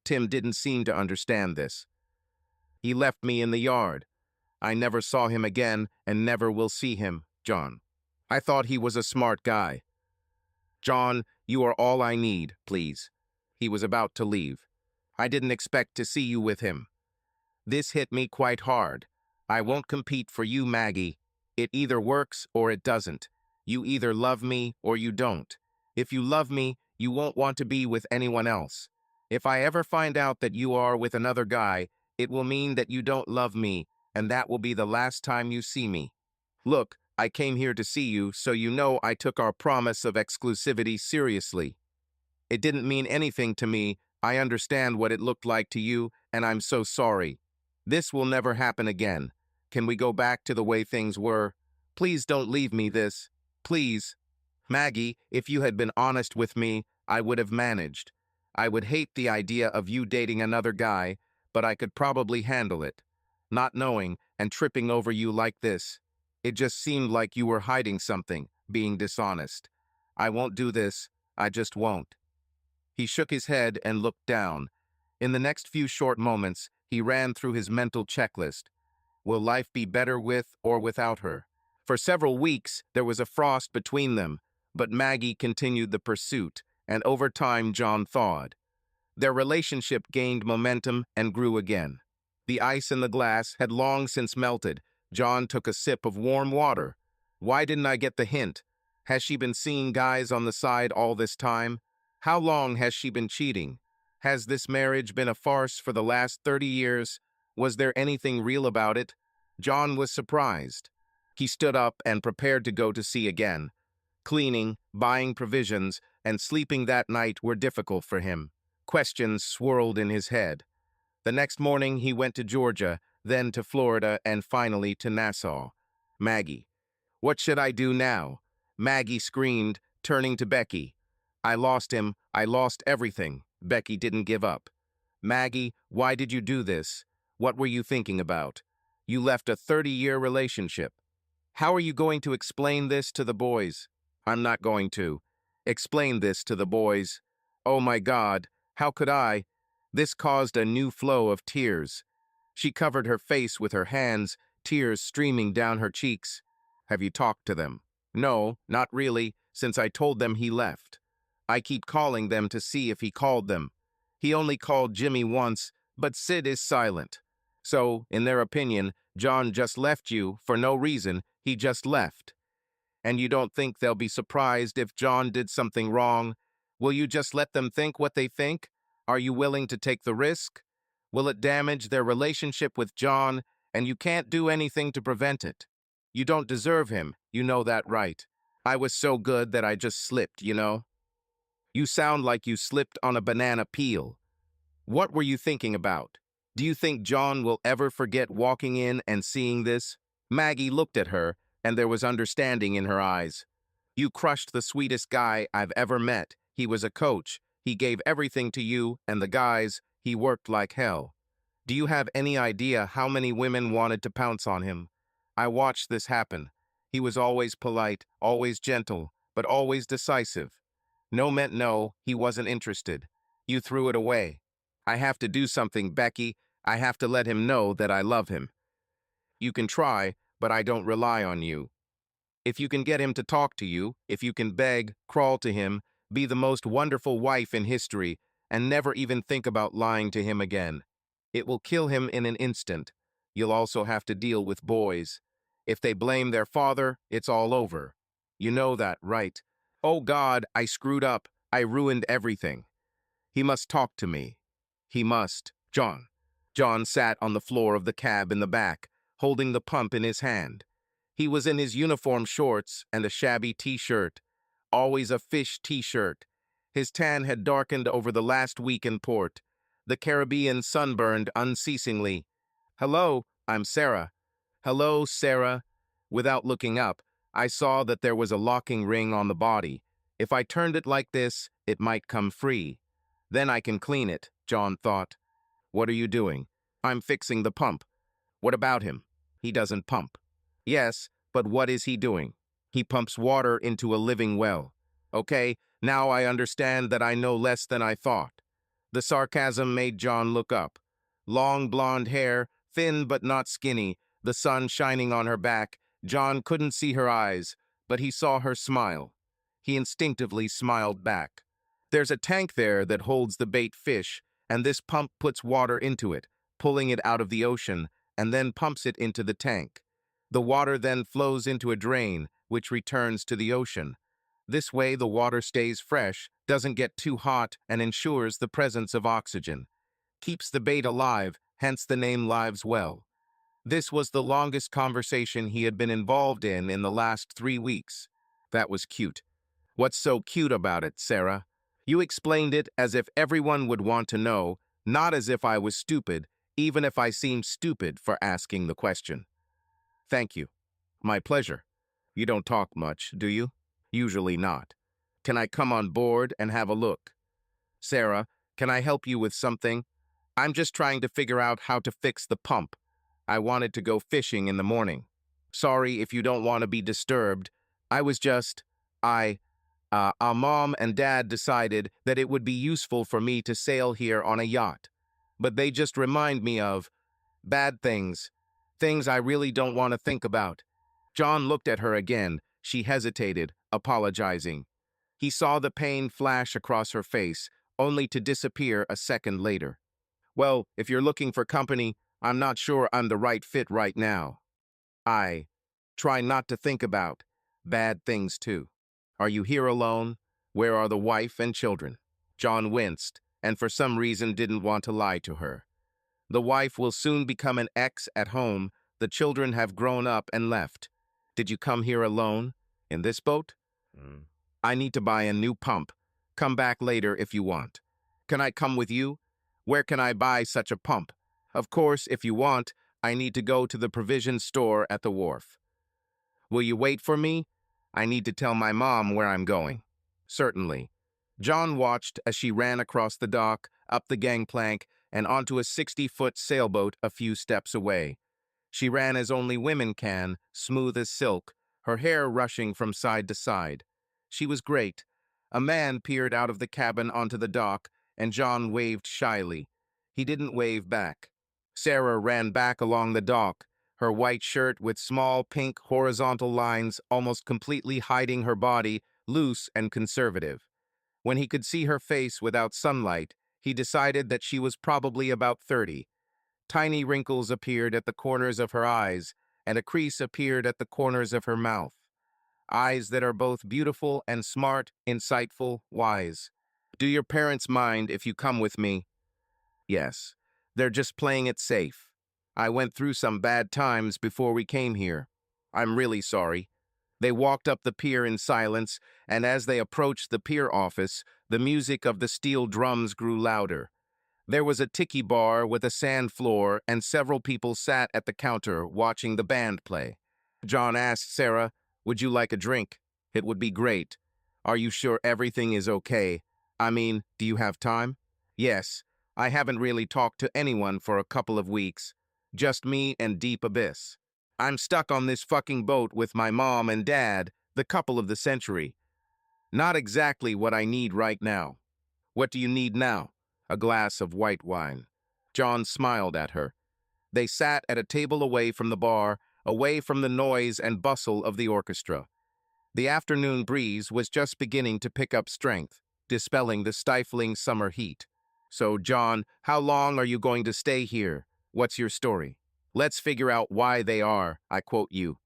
Tim didn't seem to understand this. "He left me in the yard. I never saw him again and never will see him, John. I thought he was a smart guy. John, you are all I need, please." He was about to leave. "I didn't expect to see you with him. This hit me quite hard. I won't compete for you, Maggie. It either works or it doesn't. You either love me or you don't. If you love me, you won't want to be with anyone else. If I ever find out that you are with another guy, it will mean that you don't love me, and that will be the last time you see me. Look, I came here to see you, so you know I took our promise of exclusivity seriously. It didn't mean anything to me. I understand what it looked like to you, and I'm so sorry. This will never happen again. Can we go back to the way things were? Please don't leave me this. Please. Maggie, if you had been honest with me, I would have managed. I would hate the idea of you dating another guy, but I could probably handle it. Not knowing and tripping over you like this. It just seemed like you were hiding something, being dishonest. I won't do this. I just won't." He shook his head and looked down. In the next few short moments, he ran through his mental checklist. Will life be better with or without her? For several weeks, there was a frost between them, but Maggie continued the pursuit, and over time John thawed. Their relationship gained momentum and grew again. The ice in the glass had long since melted. John took a sip of warm water. Why didn't I get the hint? Has she been seeing guys on the side all this time? How long has she been cheating? Has this marriage been a farce for the last 30 years? Was there anything real about it? John was surprised. He stood up and prepared to go to sea again. Cleaning, buying provisions, and sleeping that night were difficult for him. Questions swirled in his head. The next morning he went to Georgia, then to Florida, and finally to Nassau. Maggie. "What should I do now?" Maggie screamed, turning to Becky. "I lost him. I lost everything." Becky didn't give up. "Maggie, why did you do this? What were you thinking about? You left a 30-year relationship. How are you going to explain this to the boys?" "I'm not going to. Explain this to the boys. Oh my God, how could I? This caused a new flow of tears. She covered her face with her hands, tears streaming down her cheeks. Have you talked to them? No, not really, since I told them he left. I keep calling them to see if he called them. He only called Jimmy once, but Sid is silent. So, in their opinion, John just left you for no reason, he just left. And you don't think they'll be surprised if John did something wrong? Will you just let them think what they think? Are you willing to take the risk? Will it damage their relationship with John, and you can't do anything to prevent it? You don't deserve him, you know that, right? I was so good that I just slipped, you know? You sound like you slipped on a banana peel. What were you thinking about? Do you think John will ever forget walking in and seeing this? Maggie looked at her, and there was understanding in her eyes. You crushed the sweetest guy I've ever met. He was a coach. He gave everything to you and the guys. He worked like hell. Do you have any idea how many women wanted to pounce on him? I watched this happen. He was always polite, always gentle, but always decisive. No meant no, he wasn't interested. You threw it away. I have to do something, Becky. I have to let him know that I love him. You can try, but I don't rely on you. If you can get him to talk to you, if you can beg, crawl to him, be the most wonderful wife in history, and never even think about lying to him again. It will kill him in an instant. You'll also have to deal with boys. If they blame their father, it's all over. You know that, right? Oh God, I screwed up. I ruined everything. He must talk to me. He must. John. John sat on the floor of the cab in the back, holding the pump in his hand. He was in his uniform shorts and a shabby t-shirt, always a fish t-shirt. His tan had darkened over the last week in port. The Caribbean sunburned unceasingly. Hello, I'm Sarah. Hello, Sarah. Without looking up, I saw that there was a locking ring on the body. If I turned it like this, it might come free. Then I can clean it, John thought. What are you doing? I'm fixing the pump. What about him? He doesn't pump. Yes, but what is he doing? He pumps water into a living well. Okay, now I understand that I know less than I thought. The sarcasm made John look up. Long blonde hair, thin but not skinny, the sun shining on her back. John couldn't see her eyes, but he saw her smile. He instinctively smiled back. There's a tank there that holds the bait fish, and this pump puts water into it, pulling it out of the ocean, and then pumps it into the tank. The water then flows into a drain, which returns to the ocean. This way, the water stays fresh, doesn't get too hot, and ensures the presence of oxygen. Keeps the bait alive, hence the name Lives Well. This was the longest conversation he had been involved in the last 3 weeks. That was cute. What's so cute about it, Sarah? You explained it as if everyone would want to know, not as if I was stupid, even if I seemed stupid for asking the question. Thank you. My pleasure. You don't talk much, do you? Usually not. Can I come on board and have a look? Sarah, can I help you with something? I'm just trying to figure out how to fix the pump. I wanted to go fishing in the morning. Sorry if you don't want to be disturbed. I was just... Our mom and dad decided that it would be useful for me to sail here on a yacht. But they just remind me of bad things. Things I really don't want to think about. John looked at her again. She hesitated, apologizing. He saw the pain flash across her face, only to disappear a second later. Well, if you're looking for company, I'm not sure I'm the right fit right now. I try not to think about bad things too. Are you here alone? Where are the wife and children? John winced, and for some reason didn't want to lie to her. The wife will soon become an ex at home. The children have grown up and left. Did you come here alone? In this boat? I need to buy a new pump. Come back later if you want. Can I come with you? Where can I buy such a pump? Of course, if you want, I need to go to the provision store at the wharf. Will you wait for me? I need to tell my mom where I'm going. Certainly. John watched as she ran across the dock, up the gangplank, and onto a 60-foot sailboat a few steps away. She ran as only women can, smooth as silk, her hair rushing from side to side. She was great. A man peered out of the cabin onto the dock, and John waved shyly. He didn't wave back. Sarah ran back along the dock, her white shirt with small pink horizontal lines almost completely hiding her body, loose and conservative. When he could see her face without sunlight, he decided that she was probably about 30. Tiny wrinkles appeared at the corners of her eyes, and a crease appeared at the corners of her mouth. Eyes that are both beautiful and smart, insightful, wise. Do your parents mind if you come with me? Yes. They're just playing it safe. I went through some bad times before we came here. I'm really sorry. They walked up the pier in silence, and as they approached the pier office, the music of the steel drums grew louder. There was a tiki bar with a sand floor, and several people sat at the counter watching the band play. John asked Sarah, "Would you like a drink? It would be great. Are you sure everything is okay? I mean, do you have time?" "Yes. I haven't really talked to anyone for a couple of weeks. Just me and Deep Abyss. I'm stuck on this fucking boat with my mom and dad, the couple of the century. Not exactly what I need right now." "What do you need now?" "A glass of white wine." John smiled at her. They sat at a table away from the bar, away from the noise and bustle of the orchestra. The afternoon breeze was just beginning to pick up strength, dispelling the stifling summer heat. "So, John, how long are you going to stay here? What's your story?" "Let's figure out why they are, I quote you.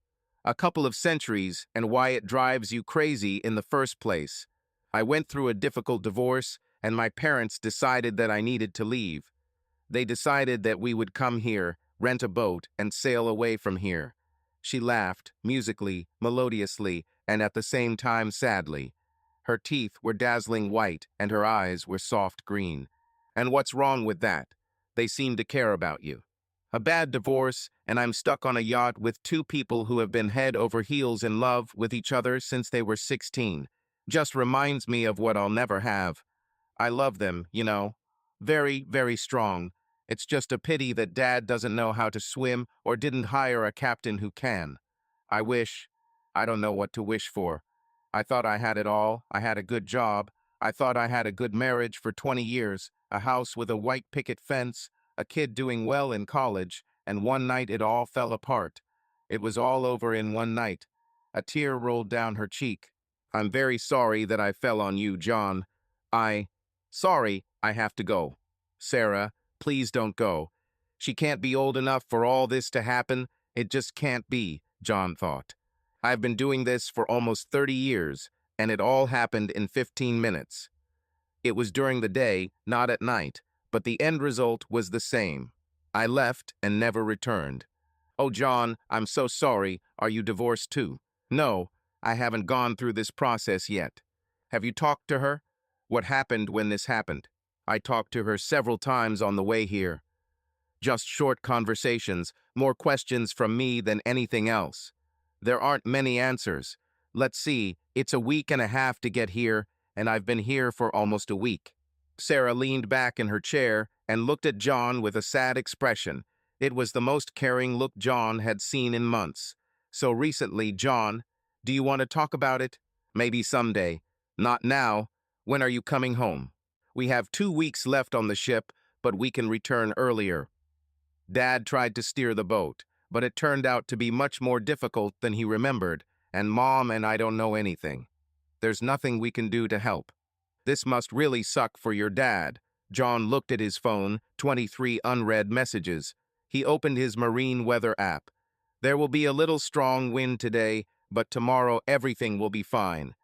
A couple of centuries and why it drives you crazy in the first place. I went through a difficult divorce, and my parents decided that I needed to leave. They decided that we would come here, rent a boat, and sail away from here." She laughed, musically, melodiously, and at the same time sadly. Her teeth were dazzling white, and her eyes were soft green. "And what's wrong with that? They seem to care about you." "A bad divorce, and I'm stuck on a yacht with two people who have been head over heels in love with each other since they were 16. Just reminds me of what I'll never have. I love them, you know. Very, very strong. It's just a pity that Dad doesn't know how to swim or didn't hire a captain who can. I don't know what to wish for. I thought I had it all. I had a good job. I thought I had a good marriage for 20 years, a house with a white picket fence, a kid doing well in college, and one night it all fell apart. It was all over in one night." A tear rolled down her cheek. "I'm very sorry that I fell on you, John. Sorry, I have to go." "Sarah, please don't go. She can't be old enough for all this to happen. It just can't be," John thought. "I've been doing this for almost 30 years, and it all happened in 15 minutes. It was during the day, not at night, but the end result was the same. I left and never returned." "Oh, John, I'm so sorry. Are you divorced too?" "No, I haven't gone through this process yet." "Have you talked to her? What happened when this happened?" "I talked to her several times on the way here. Just short conversations, more questions from me than anything else. There aren't many answers. Let's see, it's a week and a half to get here, and I've been here for almost a week." Sarah leaned back in her chair and looked at John with a sad expression. It was the most caring look John had seen in months. "So recently, John, do you want to talk about it?" "Maybe someday. Not now. When are you coming home?" "We have 2 weeks left on the ship, but we can return earlier." Dad tried to steer the boat, but it turned out to be much more difficult than he remembered, and Mom and I don't know anything. There's nothing we can do to help. This must really suck for your dad. John looked at his phone, 23 unread messages. He opened his marine weather app. "There will be a little strong wind today, but tomorrow everything will be fine.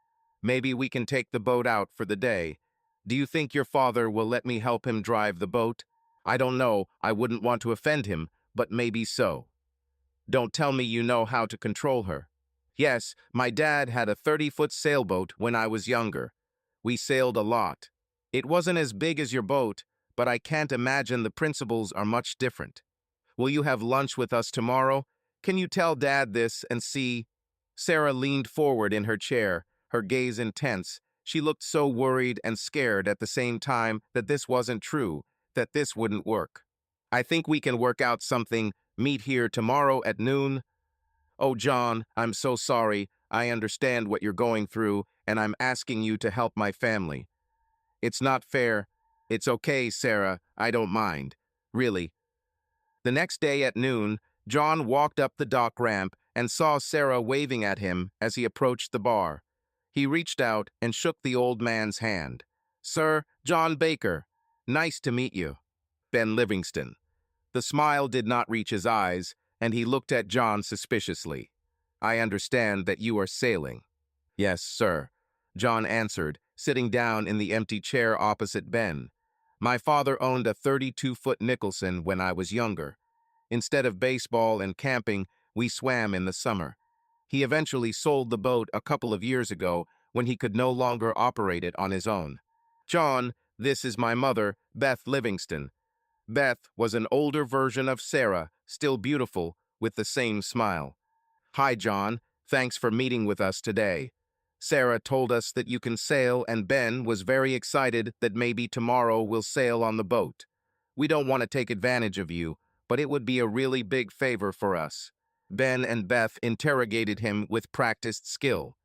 Maybe we can take the boat out for the day. Do you think your father will let me help him drive the boat?" "I don't know. I wouldn't want to offend him, but maybe so." "Don't tell me you know how to control her." "Yes, my dad had a 30-foot sailboat when I was younger. We sailed a lot. It wasn't as big as your boat, but I can't imagine the principles are much different. Will you have lunch with us tomorrow? Can you tell Dad this and see?" Sarah leaned forward in her chair, her gaze intense. She looked so worried and scared at the same time that this wasn't true, that this wouldn't work. "I think we can work out something. Meet here tomorrow at noon." "Oh, John, I'm so sorry. I understand what you're going through, and I'm asking you to help my family." "It's not fair." "It's okay, Sarah. I don't mind. Really. The next day at noon, John walked up the dock ramp and saw Sarah waving at him as he approached the bar. He reached out and shook the old man's hand. "Sir, John Baker. Nice to meet you." Ben Livingston. The smile did not reach his eyes, and he looked at John suspiciously. "I understand that you are sailing." "Yes, sir," John answered, sitting down in the empty chair opposite Ben. "My father owned a 32-foot Nicholson when I was younger. Instead of baseball and camping, we swam in the summer. He eventually sold the boat a couple of years ago when he could no longer operate it on his own. John, this is my mother, Beth Livingston." Beth was an older version of Sarah, still beautiful, with the same smile. "Hi, John. Thanks for meeting with us today. Sarah told us that you can sail, and Ben was very excited that maybe tomorrow we'll sail on the boat. We don't want to take advantage of you, but it would be a really big favor for us." Ben and Beth interrogated him with practiced skill.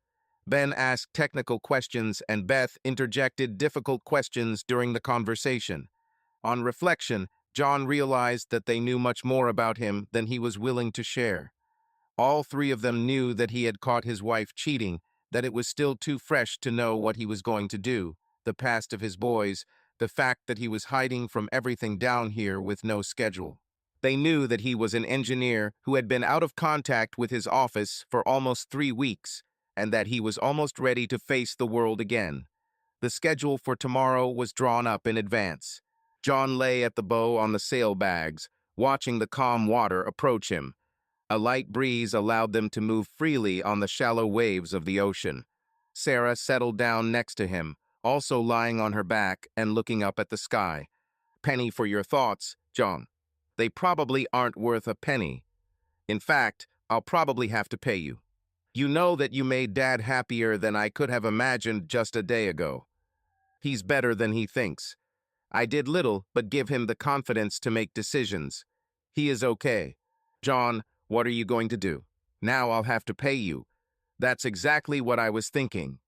Ben asked technical questions and Beth interjected difficult questions during the conversation. On reflection, John realized that they knew much more about him than he was willing to share. All three of them knew that he had caught his wife cheating, that it was still too fresh to know what he was going to do, the past of his boys, the fact that he was hiding from everything down here with no schedule. They knew that he was an engineer who had been out of contact with his office for almost 3 weeks, and that he was almost ready to face the world again. The schedule for tomorrow was drawn up in advance. John lay at the bow on the sailbags, watching the calm water approach him. A light breeze allowed them to move freely on the shallow waves of the ocean. Sarah settled down next to him, also lying on her back and looking up at the sky. "Penny for your thoughts, John. They probably aren't worth a penny. In fact, I'll probably have to pay you. You know that you made Dad happier than I could have imagined just a day ago. He's better than he thinks. I did little but give him the confidence to make decisions. He is okay. John, what are you going to do? Now I'll have to pay you. That's exactly what I was thinking.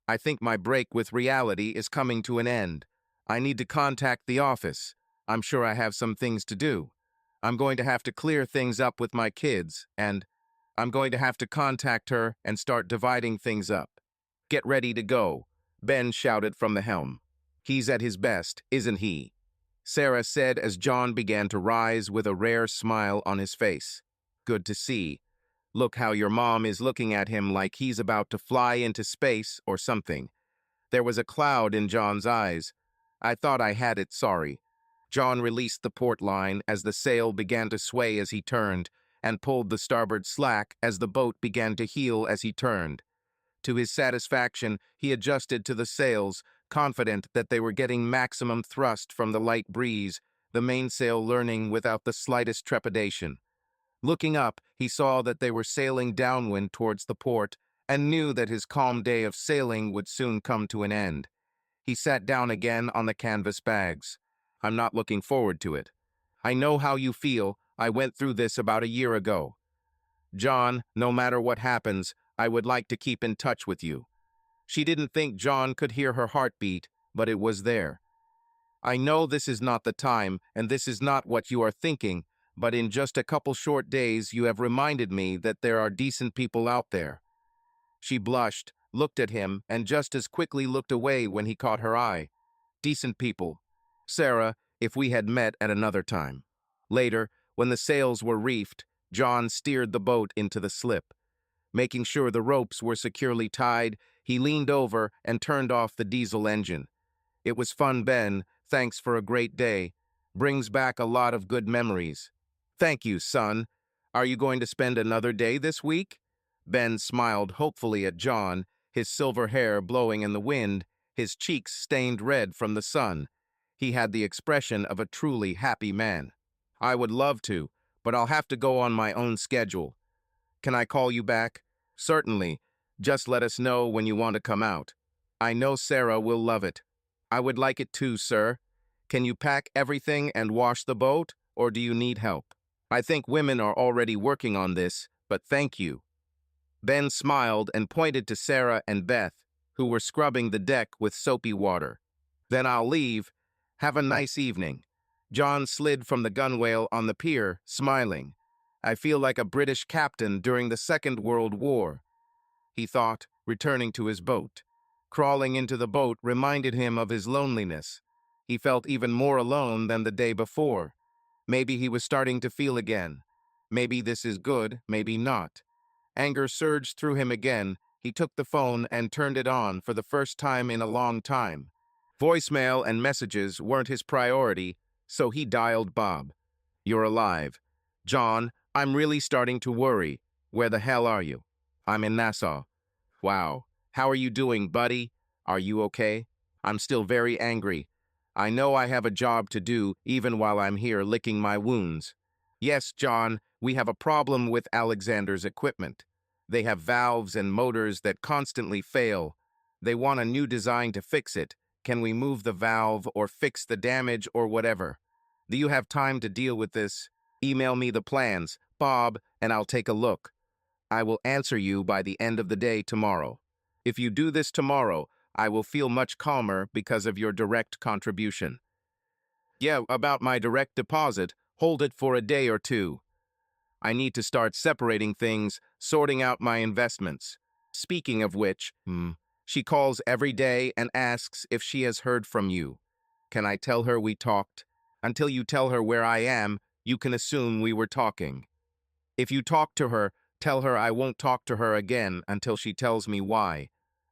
I think my break with reality is coming to an end. I need to contact the office. I'm sure I have some things to do. I'm going to have to clear things up with my kids, and I'm going to have to contact her and start dividing things up. Get ready to go," Ben shouted from the helm. "He's at his best, isn't he?" Sarah said as John began to rise with a rare smile on his face. "Good to see. Look how your mom is looking at him like he's about to fly into space or something." There was a cloud in John's eyes. "I thought I had it, sorry." John released the port line as the sail began to sway as he turned, and pulled the starboard slack as the boat began to heel as he turned. To his satisfaction, he adjusted to the sails, confident that they were getting maximum thrust from the light breeze, the mainsail leaning without the slightest trepidation. Looking up, he saw that they were sailing downwind towards the port, and knew that his calm day of sailing would soon come to an end. He sat down again on the canvas bags. "I'm not looking forward to it. I know how you feel. I went through this about a year ago. John, no matter what happens, I would like to keep in touch with you." She didn't think John could hear her heartbeat, but it was there. "I know this is not the time, and this is not what you are thinking, but in just a couple short days you have reminded me that there are decent people out there." She blushed, looked at him, and just as quickly looked away when he caught her eye. "Decent people. Sarah, if we had met at another time." Later, when the sails were reefed, John steered the boat into the slip. Making sure the ropes were securely tied, he leaned over and turned off the diesel engine. "It was fun, Ben. Thanks for a great day. Brings back a lot of good memories." "Thank you, son. Are you going to spend another day this week?" Ben smiled hopefully at John, his silver hair blowing in the wind, his cheeks stained red from the sun. He had the expression of a truly happy man. "I would love to, but I'll have to go on my own schedule. Can I call you back?" "Certainly. Just let us know when you want to come out. I know Sarah will love it." "I would like it too, sir. Can you pack everything and wash the boat, or do you need help?" "I think women are already working on this, but thank you." Ben smiled and pointed to Sarah and Beth, who were scrubbing the deck with soapy water. "Then I'll leave. Have a nice evening." John slid from the gunwale on the pier, smiling. I feel like a British captain during the Second World War, he thought, returning to his boat. Crawling into the boat reminded him of his loneliness. He felt even more alone than the day before. Maybe he was starting to feel again. Maybe this is good, maybe not. Anger surged through him again. He took the phone and turned it on for the first time in a long time. Voicemail and messages weren't his priority, so he dialed Bob. You're alive. John, I'm really starting to worry. Where the hell are you? I'm in Nassau. Wow. How are you doing, buddy? Are you okay? I'm still very angry. I know I have a job to do even while I'm here licking my wounds. Yes, John, we have a problem with Alexander's equipment. They have valves and motors that constantly fail. They want a new design to fix it. Can we move the valve or fix the damage or whatever? Do you have time to deal with this? Email me the plans, Bob, and I'll take a look. I will answer you by the end of the day tomorrow. If you do this tomorrow, I will feel much calmer because of your direct contribution. Yeah, about my direct deposit, hold it for a day or two. I need to start separating things, sorting out my investments. Speaking of which, she calls every day and asks if she has heard from you. Can I tell her we talked? Until you tell her where I am, you can assume we were talking. If you talk to her, tell her I won't talk to her again until she tells me why.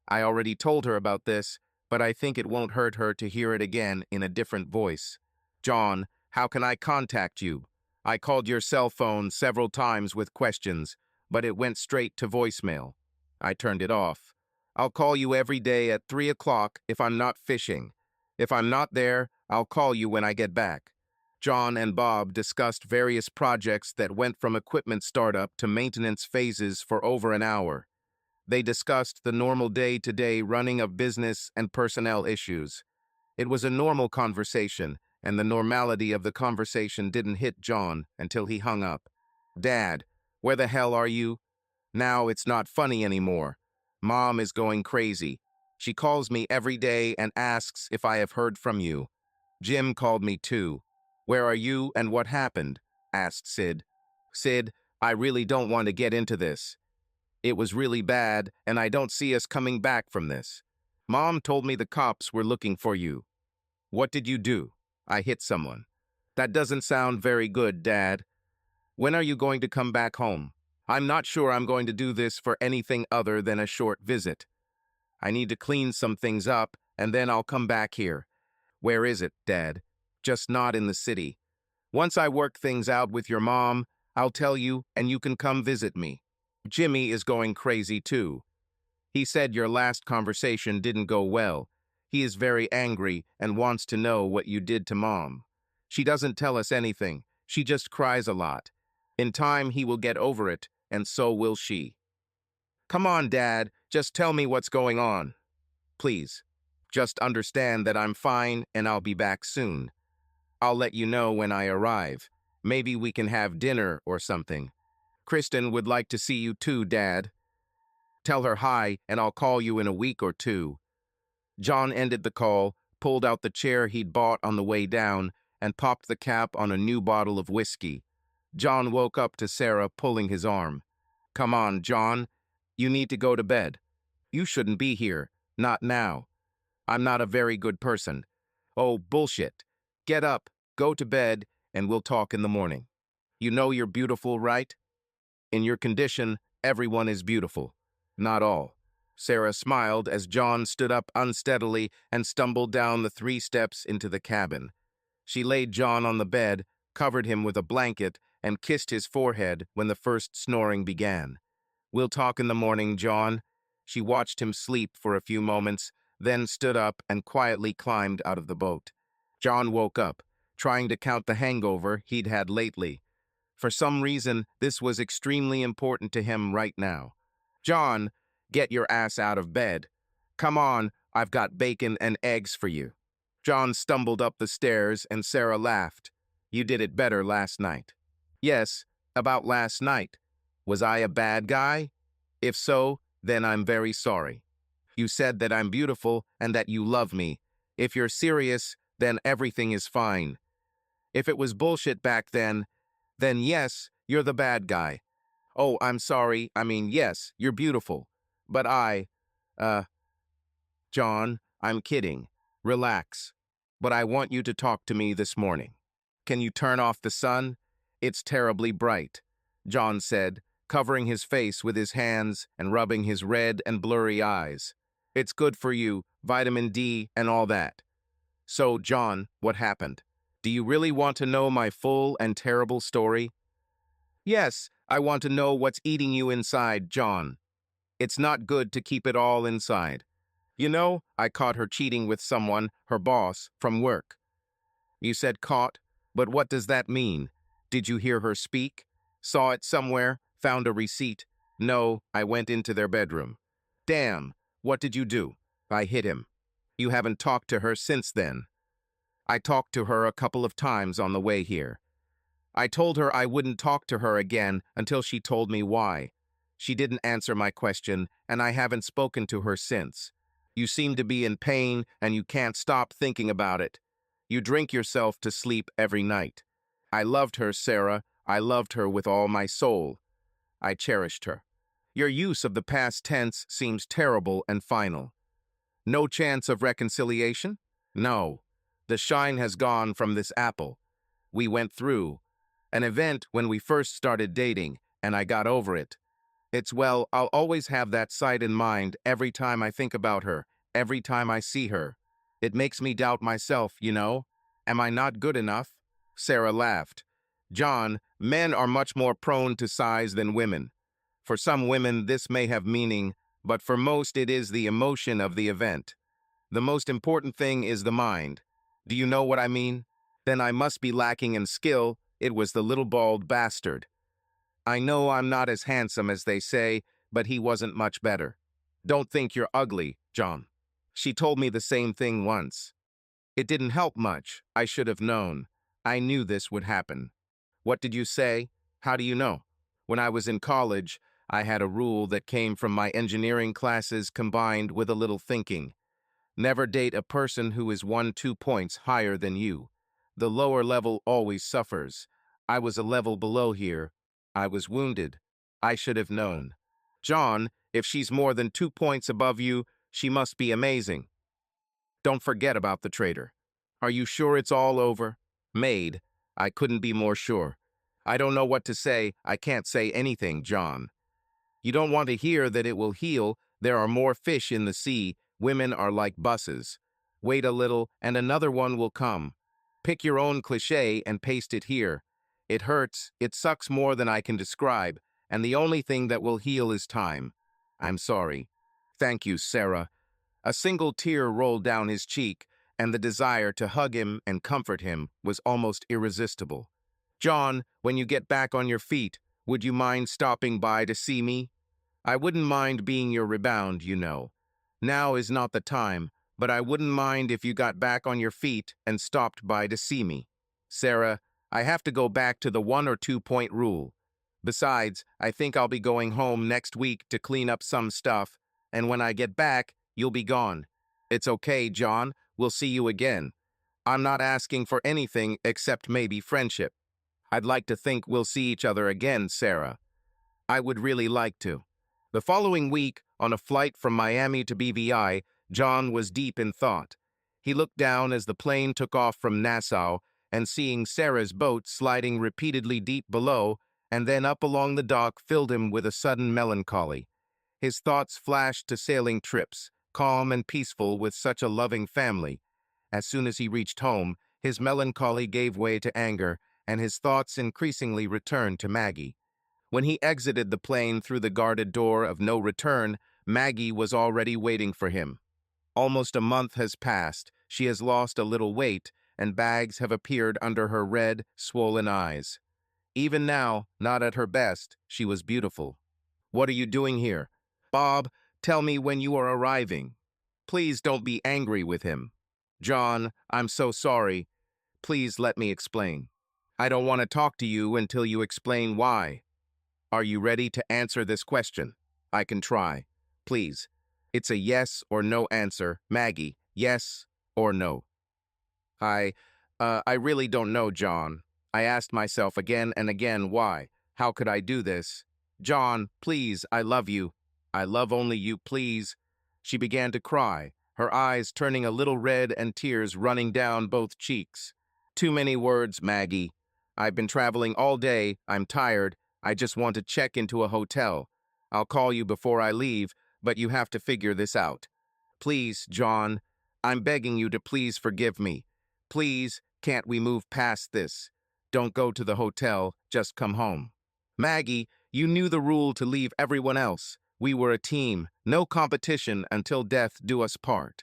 I already told her about this, but I think it won't hurt her to hear it again in a different voice. John, how can I contact you? I called your cell phone several times with questions, but it went straight to voicemail. I turned it off. I'll call you every day at 3 o'clock if I'm not fishing. If I'm not there, I'll call you when I get back. John and Bob discussed various projects that went from equipment startup to maintenance phases for over an hour. They discussed the normal day-to-day running of business and personnel issues. It was a normal conversation, and the normality of the conversation didn't hit John until he hung up. Dad, where the hell are you? Now it's not funny anymore. Mom is going crazy. She calls me every day and asks if I have heard from you. Jim called me too. Where are you and what happened? Asked Sid. Sid, I really don't want to get into this. It was really bad, and I don't see us coming back from this. Mom told me the cops were looking for you. What did you do? I hit someone. That doesn't sound very good, Dad. When are you going to come back home? I'm not sure I'm going to do this for anything other than a short visit. I need to clean some things up, and then I'll come back here. Where is it, Dad? Just not in the city. Once I work things out with your mom, I'll tell you, and you can come visit me. Jimmy is going crazy too. He said your last conversation didn't go well. He is very angry and wants to know what you did to Mom. She doesn't tell us anything. She just cries a lot. In time, he will get over it, and so will she. Come on, Dad, just tell me what's going on. Please. Just understand that I'm fine and I'll be back soon. I'll let you know when I arrive. Maybe we can have dinner or something. Kristen would like to see you too, Dad. Tell her hi, and I'll call you in a week or two. John ended the call, pulled out the chair he'd bought on the way down, and popped the cap on a new bottle of whiskey. John woke up to Sarah pulling his arm. Come on, John. You need to go to bed. You shouldn't be here. Not now. I'm not a very good person. Oh, bullshit. Get up, go to bed, and we'll talk in the morning. You know you're beautiful, right? In your condition, everyone is beautiful. Not all. Sarah smiled as John stood up unsteadily and stumbled down the 3 steps into the cabin. She laid John on the bed, covered him with a blanket, and kissed his forehead when the first snoring began. We'll talk in the morning, John. She watched him sleep for a few moments, then stood up and quietly climbed out of the boat. John woke up, trying to count the hangover he'd had lately. For some reason, this was extremely important to him right now. John, get your ass out of bed. Come on, I've got bacon and eggs for you. John stumbled up the stairs and Sarah laughed. You did it better last night. Yes, about last night. Was I a bad guy? If so, then I'm very sorry. You said that I'm beautiful and that you love me. If you're serious, then everything is fine. If it was bullshit back then yes, you're the bad guy. Oh, I'm sorry. I mean, yes, you're beautiful. But uh, John, I'm kidding. Relax. But I want you to talk to me this morning. Can you turn off the sun? It's terribly bright, John said, covering his face with his hands and rubbing his red and blurry eyes. It's good for you, vitamin D and all that. So, John, what happened? Do you really want to know my full and terrible story? Yes, I want to know what's eating you inside, John. It's not good to keep it all inside. You know, I caught her cheating with someone, her boss, from work. You said caught, but what does that mean? Did you hear her speak? Saw it somewhere? Found a receipt? No, I went into their bedroom. Damn, what did you do? I hit him. You haven't talked to her since then. I talked to her a couple of times on the way here. I told her I wouldn't talk to her again until she told me why. She didn't answer my question, and I haven't spoken to her since. You seem to be in pain, and you can't stop thinking about it. You drink yourself to sleep every night. I loved her, Sarah. I loved her with all my soul. I cherished her. Your use of the past tense seems terrible and final. No chance of reconciliation? No. The shine has gone from this apple. We went through an event when we first started dating, and I got over it. I'll always have that sight in mind every time I think about her, every time I see her. It makes me doubt myself, you know. Am I not good enough? Sarah laughed. John, men are much more prone to sighs than women. For some women, this may have meaning, but for most, it is the emotion of the event. The most important thing is the mind. Do you know what I mean? Then I must be lacking in skill. It was the little bald bastard. I know I'm not as handsome as they say, but he wasn't much better. Don't think you're ugly, John. She told me the same thing once. It didn't help much. I should have known. I knew this would happen. What did you say? How do you know? When I was in college, I had a rule that came from my engineering classes combined with a little thinking. Never date a person who is 1-2 points higher than you. The lower level always suffers. I was a level below here. I was wounded. I should have known. John, if she's more than 2 points above you, she must be amazing. Don't forget about the traitor. Are you sure it's all over? Maid, I couldn't be more sure. I don't know what to say. I can't say anything, John. You don't want to hear that it will heal. There are more fish in the sea. Women are like buses. Wait a little, and another one will come. Pick your own cliché and paste it here. It hurts, it sucks more than I can describe, and the only thing that will heal is time. I'm sorry. Thank you, Sarah. A single tear rolled down his cheek, and the desire to hug him and comfort him was almost irresistible. John, when you get back on your feet, would you mind stopping by to see me? I wouldn't mind being your rebound, you know. Now is not the time, but I wouldn't mind if you got back on your feet and stopped by to see me. Sarah, I have to go back to the 1 or 2 point rule. Besides, I think I'll be going home next week to clean up some stuff, and when I get back, you'll be gone. It's okay, John. We'll see you again. I'm not asking for anything except maybe friendship. I'd like to think we'll see each other again, Sarah. I would really like to. The following week, on a flight from Miami to BVI, John was deep in thought. He looked down as the plane took off from Nassau, and seeing Sarah's boat sliding repeatedly deep below and then up along the dock filled him with a sudden melancholy. His thoughts flashed to sailing trips, calm and peaceful with such a loving family. As soon as he reached home, his melancholy gave way to anger, and his thoughts increasingly returned to Maggie. When he exited the plane through the guarded door of no return, Maggie was already waiting for him. Almost a month has passed, she has lost a little weight, and bags have appeared under her red, swollen eyes. Even now, not at her best, she was beautiful. What are you doing here? Bob, tell me when you are arriving. Please don't be angry with him. John, I'm so sorry. Please let me explain. I don't want to talk to you until you explain why. Are you ready to answer this question? I can try. Please. It's a yes or no answer. Maggie, yes or no? I, I really don't know, John. I asked myself again and again why. How could I do this? John, please, I love you. I love only you, please. She began to cry, her eyes turning a little red and tears running down both cheeks. Too many words, Maggie. I've been traveling all day. I'm tired. I just want to check into a hotel. I'll call you before I leave, but you have to figure this out. Please, John, I'm begging you to please forgive me. Please, can't we move past this? Don't go to the hotel, just come home. Maggie, you knew the rule to leave everyone else. We were a team, no competition until death do us part.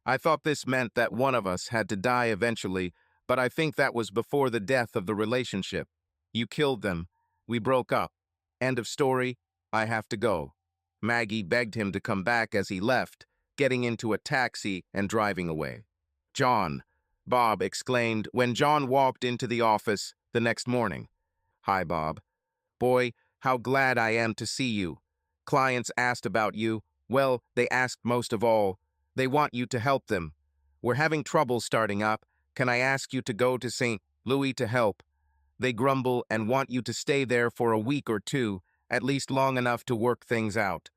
I thought this meant that one of us had to die eventually, but I think that was before the death of the relationship. You killed them. We broke up. End of story. I have to go. Maggie begged him to come back as he left, getting into a taxi and driving away. John, Bob exclaimed when John walked into the office the next morning. Hi, Bob. Boy, how glad I am to see you. Clients asked about you. Well, they asked most of all. They want you to help them. We're having trouble starting up. Can I ask you to go to St. Louis to help? They grumble and want you to stay there for a week or two, at least long enough to work things out.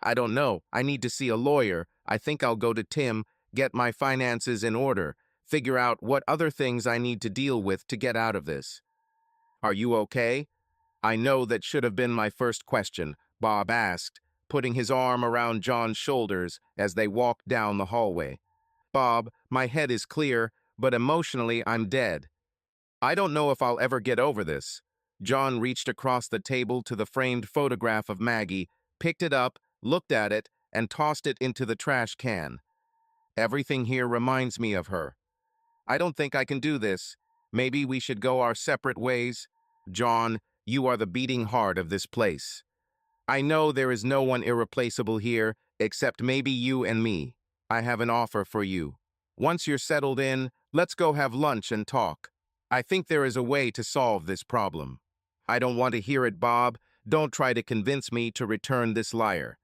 I don't know. I need to see a lawyer. I think I'll go to Tim, get my finances in order, figure out what other things I need to deal with to get out of this. Are you okay? I know that should have been my first question, Bob asked, putting his arm around John's shoulders as they walked down the hallway. Bob, my head is clear, but emotionally I'm dead. I don't know if I'll ever get over this. John reached across the table to the framed photograph of Maggie, picked it up, looked at it, and tossed it into the trash can. Everything here reminds me of her. I don't think I can do this. Maybe we should go our separate ways. John, you are the beating heart of this place. I know there is no one irreplaceable here, except maybe you and me. I have an offer for you. Once you're settled in, let's go have lunch and talk. I think there is a way to solve this problem. I don't want to hear it, Bob. Don't try to convince me to return this liar.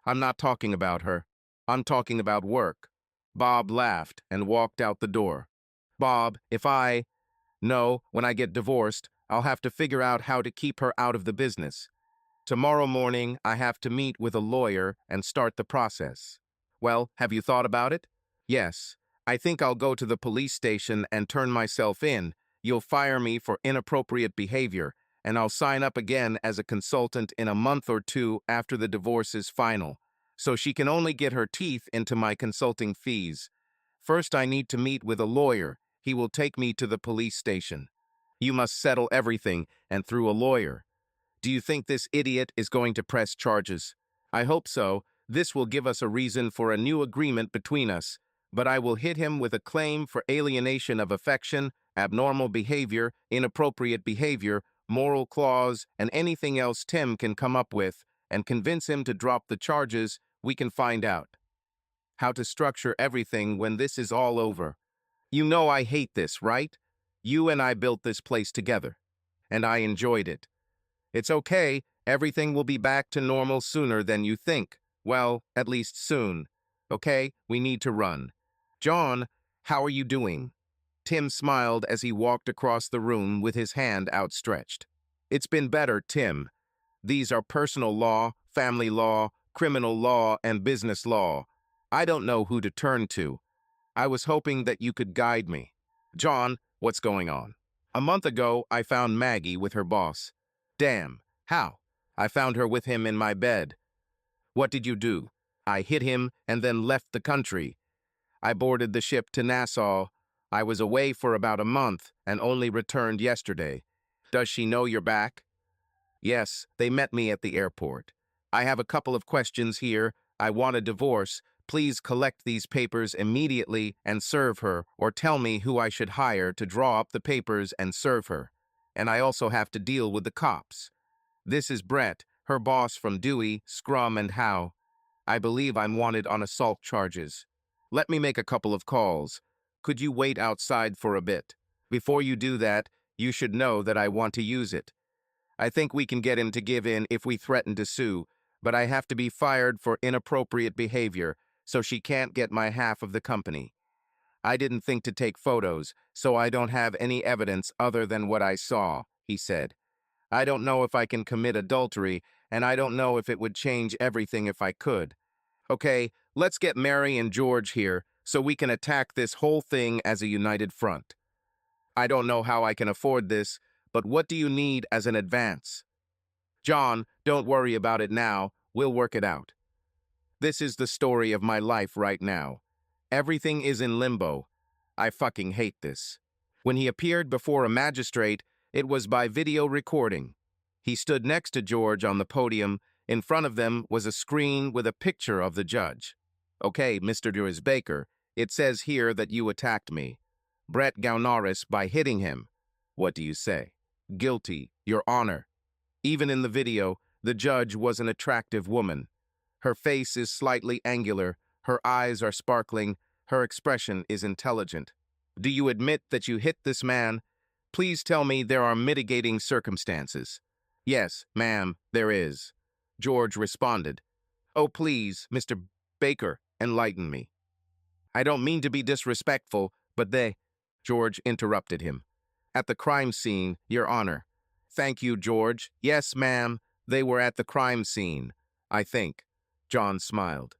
I'm not talking about her. I'm talking about work. Bob laughed and walked out the door. Bob, No, when I get divorced, I'll have to figure out how to keep her out of the business. Tomorrow morning, I have to meet with a lawyer and start the process. Well, have you thought about it? Yes. I think I'll go to the police station and turn myself in. You'll fire me for inappropriate behavior, and I'll sign up again as a consultant in a month or two after the divorce is final, so she can only get her teeth into my consulting fees. First, I need to meet with a lawyer. He will take me to the police station. You must settle everything, and through a lawyer. Do you think this idiot is going to press charges? I hope so. This will give us a reason for a new agreement between us, but I will hit him with a claim for alienation of affection, abnormal behavior, inappropriate behavior, moral clause, and anything else Tim can come up with, and convince him to drop the charges. We can find out how to structure everything when this is all over. You know I hate this, right? You and I built this place together, and I enjoyed it. It's okay, everything will be back to normal sooner than you think. Well, at least soon. Okay, we need to run. John, how are you doing? Tim smiled as he walked across the room with his hand outstretched. It's been better, Tim. These are personal law, family law, criminal law, and business law. I don't know who to turn to. I was hoping that you could guide me. John, what's going on? A month ago, I found Maggie with her boss. Damn, how? I found her with him in my bed. What did you do? I hit him and then left the country. I boarded the ship to Nassau. I was away for about a month and only returned yesterday. Does she know you're back? Yes, they met me at the airport. I have a couple of questions here. I want a divorce. Please collect these papers immediately and serve her, or tell me who I should hire to draw up the papers and serve her. And I also have to deal with the cops. This is Brett, her boss from Dewey, Scrum, and Howe. I believe I'm wanted on assault charges. Let me make a couple of calls. Could you wait outside for a bit? Before you do that, you should know that I want to use it. I think we can get him to give in if we threaten to sue, but I have to be fired for inappropriate behavior, so she can't get my half of the company. I didn't think to take photos, so I don't have any evidence other than what I saw, he said. I don't know if I can commit adultery, and I don't know if it would change everything if I could. Okay, let's get Mary and George here so we can attack this whole thing as a united front. I don't know how I can afford this, but what do you need as an advance? John, don't worry about it now. We'll work it out. This is the story of my life right now. Everything is in limbo. I fucking hate this. When he appeared before a magistrate, it was by video recording. He stood next to George on the podium. In front of them was a screen with a picture of the judge. Okay, Mr. Baker, it says here that you attacked me. Brett Gaunaris by hitting him. What do you say? Guilty, Your Honor. Even in the video, the judge was an attractive woman. Her face is slightly angular, her eyes are sparkling, her expression is intelligent. Do you admit that you hit this man? Please tell me there are mitigating circumstances. Yes, ma'am, there is. George responded. Oh, please, Mr. Baker, enlighten me. I don't mean to be disrespectful, but George interrupted him. At the crime scene, Your Honor. Thank you, George. Yes, ma'am, they were at the crime scene, I think. John smiled.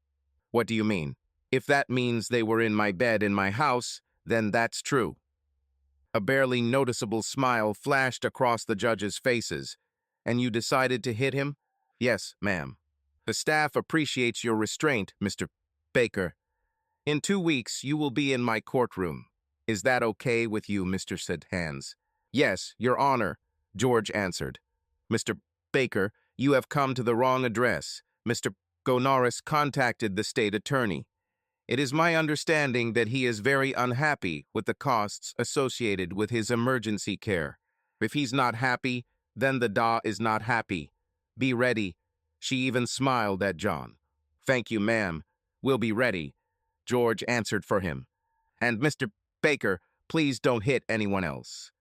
What do you mean? If that means they were in my bed in my house, then that's true. A barely noticeable smile flashed across the judges' faces. And you decided to hit him? Yes, ma'am. The staff appreciates your restraint, Mr. Baker. In 2 weeks, you will be in my courtroom. Is that okay with you, Mr. Hans? Yes, Your Honor, George answered. Mr. Baker, you have come to the wrong address. Mr. Gaunaris contacted the state attorney. It is my understanding that he is very unhappy with the costs associated with his emergency care. If he's not happy, then the DA is not happy. Be ready. She even smiled at John. Thank you, ma'am. We'll be ready. George answered for him. And Mr. Baker, please don't hit anyone else.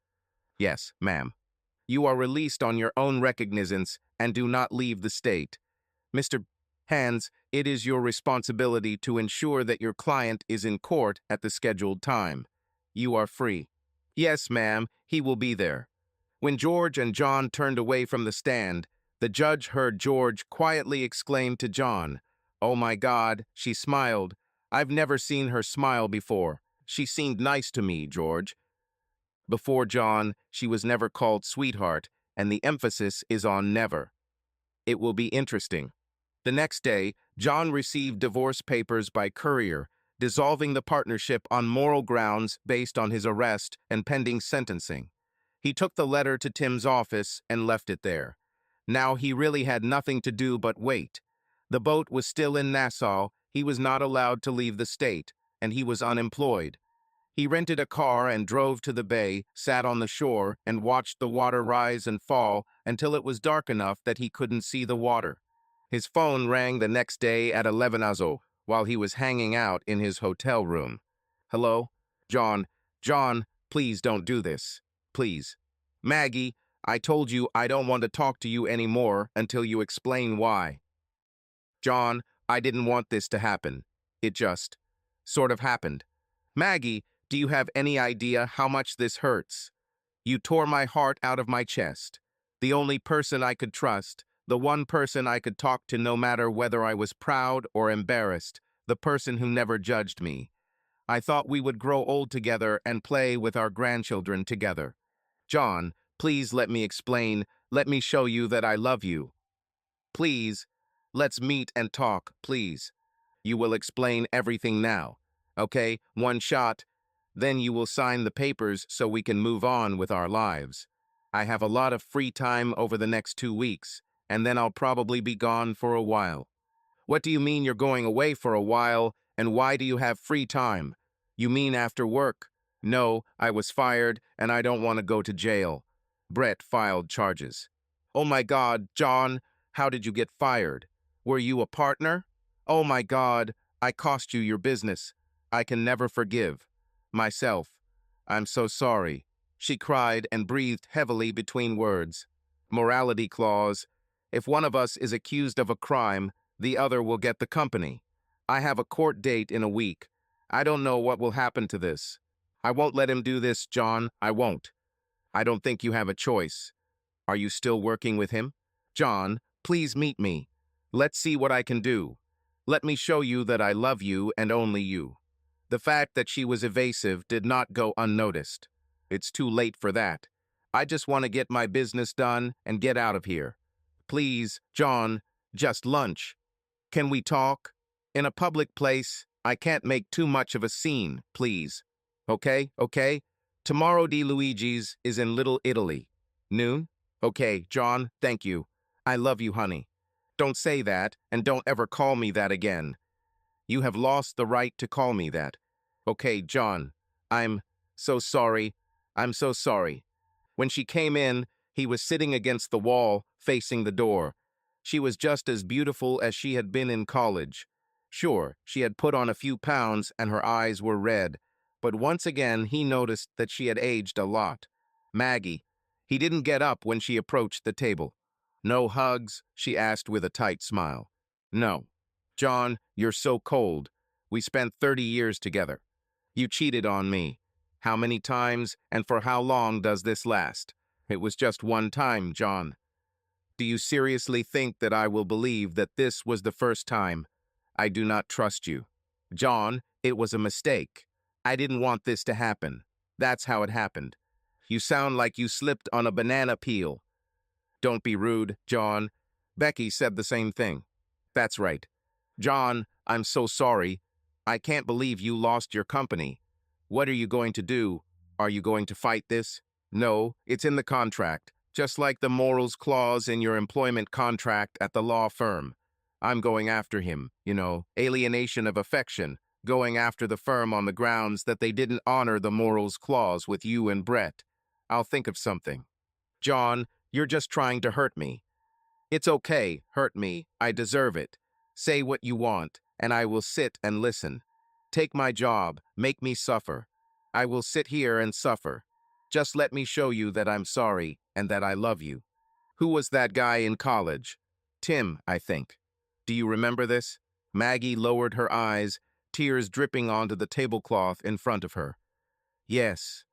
Yes, ma'am. You are released on your own recognizance and do not leave the state. Mr. Hans, it is your responsibility to ensure that your client is in court at the scheduled time. You are free. Yes, ma'am, he will be there. When George and John turned away from the stand, the judge heard George quietly exclaim to John, "Oh my God," she smiled. "I've never seen her smile before. She seemed nice to me, George." Before John, she was never called sweetheart, and the emphasis is on never. It will be interesting. The next day, John received divorce papers by courier, dissolving the partnership on moral grounds based on his arrest and pending sentencing. He took the letter to Tim's office and left it there. Now he really had nothing to do but wait. The boat was still in Nassau, he was not allowed to leave the state, and he was unemployed. He rented a car and drove to the bay, sat on the shore, and watched the water rise and fall until it was dark enough that he couldn't see the water. His phone rang the next day at 11 while he was hanging out in his hotel room. Hello? John, please don't do this. Please. Maggie, I told you I don't want to talk to you anymore until you explain why. John, I didn't want this to happen. It just sort of happened. Maggie, do you have any idea how much this hurts? You tore my heart out of my chest. The only person I could trust, the one person I could talk to no matter whether I was proud or embarrassed, the person who never judged me. I thought we would grow old together and play with our grandchildren together. John, please let me explain. Let me show you that I love you. Please, let's meet and talk, please. You will explain everything now. Okay, one shot. Then you will sign the papers so we can move on with our lives. I have a lot of free time over the next 2 weeks, and then I'll probably be gone for a while. What do you mean you're going away for a while, and why do you have free time? You mean after work? No, I was fired, and I don't want to go to jail. Brett filed charges. Oh my God, John, how did you get fired? Were you a partner? Oh my God, I cost you your business. I can never forgive myself. I'm so sorry. She cried and breathed heavily between words. Morality clause. If one of us is accused of a crime, the other will get the company. I have a court date in a week. I don't know what will happen to this. I won't let him do this, John. I won't. I don't think you have a choice. Are you still working with him? John, please meet me. Let's see what I can do. Let me show you that I love you and only you. The fact that she was evasive did not go unnoticed. It's too late for that. I just want to get my business done and get out of here. Please, John, just lunch. Can we talk? In a public place, I can't make too much of a scene, please. Okay, okay? Tomorrow Di Luigi's is in Little Italy. Noon? Okay, John, thank you. I love you, honey. Don't say that, and don't ever call me that again. You have lost the right to call me that. Okay, John, I'm so sorry. I'm so sorry. When she came in, he was sitting against the wall, facing the door. She was just as beautiful as she had been in college. Sure, she had put on a few pounds and her eyes were red, but once again he noticed that she had aged a lot. Maggie. He didn't get up when she approached the table. No hugs? She asked with a tight smile. No. John, you're so cold. We spent 30 years together. You cheated on me. How many times and for how long does this last? It was just one time, John. Do you seriously think that I will believe that this was the first time? I do not trust you. John, it was a mistake. I didn't want this to happen. That's how it happened. You sound like you slipped on a banana peel. Don't be rude, John. Becky said the same thing. That's right. John, I'm so sorry. I can't believe you lost your company. What are you going to do? Are you going to fight this? No, it's in the contract, just like the morals clause in your employment contract at the law firm. I'm going after him, alienation of affection, going after the firm on the grounds that they didn't honor the morals clause with you and Brett. I'll think of something. John, you're just trying to hurt me. It's okay, hurt me. I deserve it. Say what you want, and I will sit and listen. Take my job, make me suffer. I will sit here and suffer. Just let me show you that I'm sorry and that I love you. Who was that guy in college? Tim, I think. Do you remember this? Maggie lowered her eyes, tears dripping onto the tablecloth in front of her. Yes,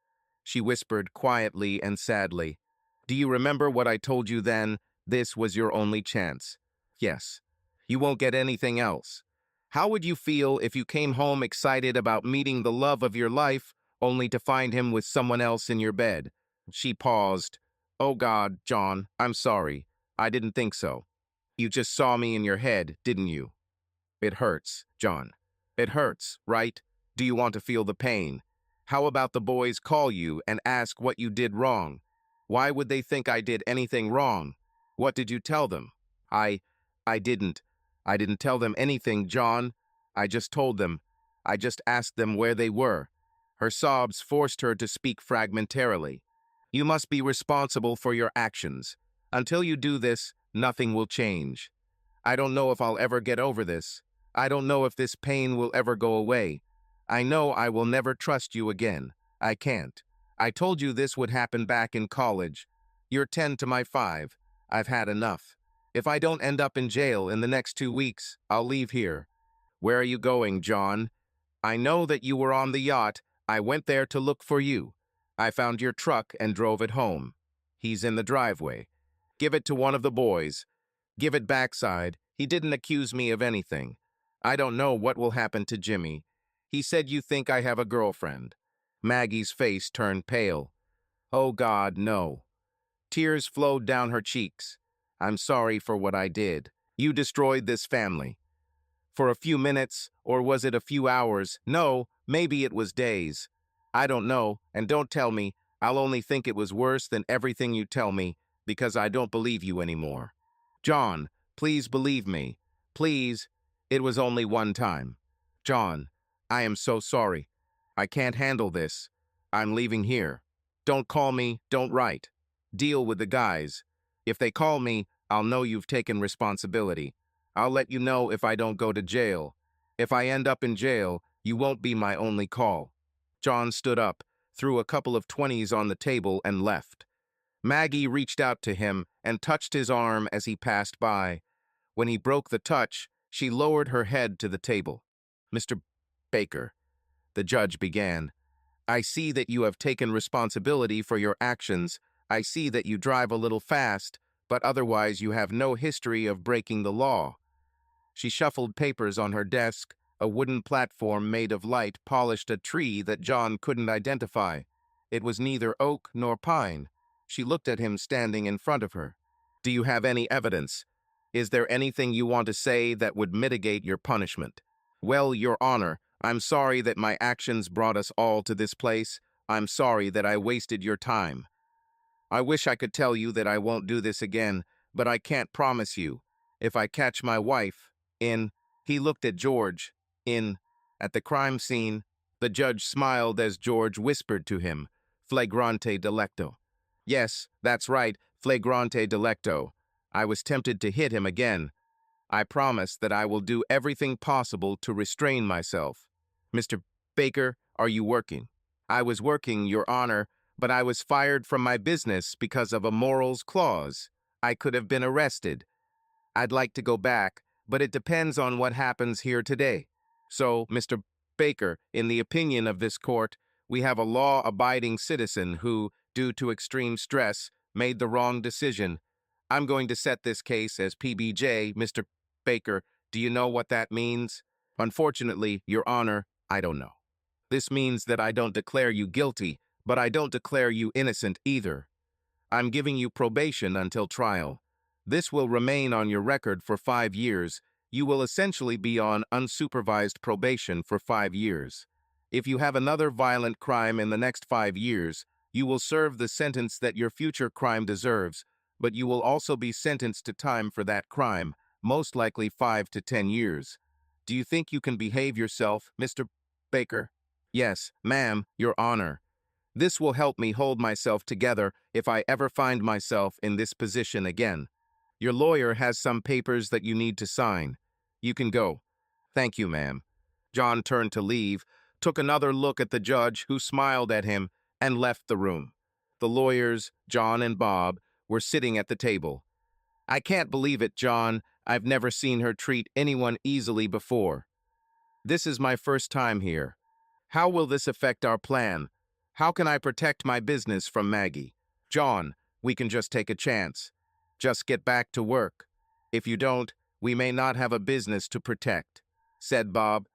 she whispered quietly and sadly. Do you remember what I told you then? This was your only chance. Yes. You won't get anything else. How would you feel if you came home excited about meeting the love of your life, only to find him with someone else in your bed? She paused. Oh God, John, I'm sorry. I didn't think so. You just saw me in your head, didn't you? It hurts, John. It hurts, right? Do you want to feel the pain? How about the boys call you and ask what you did wrong? Why would they think I did anything wrong? What did you tell them? I didn't. I didn't tell them anything, John. I just told them. I just asked them where they were. Her sobs forced her to speak fragmentarily. You must be responsible for your actions. Until you do this, nothing will change. I don't know if I'll ever get over this. I don't know if this pain will ever go away. I know I will never trust you again. I can't. I told you this would happen back in college. You're 10 to my 5. I've had enough. If I don't end up in jail in the next 2 weeks, I'll leave here. Where are you going, John? I know that you were on the yacht. I went there to look for you. I found your truck and drove it home. He's in the driveway. Give it to one of the boys. Give it backside. He didn't accuse me of anything. I don't know what will happen to Jimmy. He said you think I have a girlfriend. Maggie's face turned pale. Oh God, no. Tears flowed down her cheeks. I'm sorry for what I did. You destroyed this family. For a few minutes, or was it a few hours? No, maybe it was days. I don't know, and don't tell me. I'll only think it was worse than everything you tell me, because I don't believe you anymore. John, please believe me. Please. It was only one time. John, I am so sorry. I can't handle this. I'm leaving here. Don't call me, don't write. Deal with the guys. If they call me, I'll know you've taken responsibility. I'll let you know if I don't go to jail. If I end up in jail, you won't be my only call. John stood up, threw a couple of 20s on the table, and left. Maggie reached out to him and touched his arm as he passed by. When he broke the touch, she lowered her head to the table. Mr. Baker, The judge began. I see that you have taken responsibility for your actions. I see that you drive a little fast, but otherwise you have no history of breaking the law. She shuffled papers on her desk. A wooden platform made of light polished a tree that John couldn't identify. It was neither oak nor pine. She looked at him standing in front of her. Do you have any evidence? Is there anything you want to say that would mitigate your punishment? Well, Your Honor, I'm sorry that my actions brought us all to this place. I'm sorry that I wasted your time. I wish I could tell you that I won't do this again, but I can't promise you. If I catch my wife, he looked at George, at the crime scene, the judge smiled as George whispered to him, flagrante delicto. Yes, that's right, flagrante delicto. I was tempted to hit him again. I promise that I will do everything possible to restrain myself. Mr. Baker, are you working? I was working, Your Honor, but I was fired from my business because of a morals clause. I could have been arrested. I'd like to go back, but it depends on what happens here today. So, Mr. Baker, in the opinion of this court, we have a law-abiding citizen who, due to extreme stress, made the wrong decision. I'm going to set this case as PBJ, Mr. Baker. Do you know what that means? Unfortunately, Your Honor, I don't know. This means that I don't declare you guilty, but I don't declare you innocent either. I'm giving you probation until trial. This will remain on your record for 5 years. You will essentially be on unsupervised probation for 5 years. If you have another violent crime in the next 5 years, you will serve the sentence that your future crime deserves, but you will also be sentenced to time for that crime, most likely 5 to 10 years. Do you think you can behave yourself, Mr. Baker? Yes, ma'am, Your Honor. This will help me hold myself together if I ever find myself in this position again. Your lawyer has some papers that you need to sign. You can go. Thank you, ma'am. John turned to leave, took another look at the judge, who smiled at him, and left the room. The lawyers, John and Bob, were sitting at the table. I can't believe it, John. I've never seen her treat anyone easily before. This is my first time here. How will this affect our plan? How can I protect my business from Maggie? John, we can just take a chance. Just get back to work. If you don't, we may not have a business to protect, said Bob.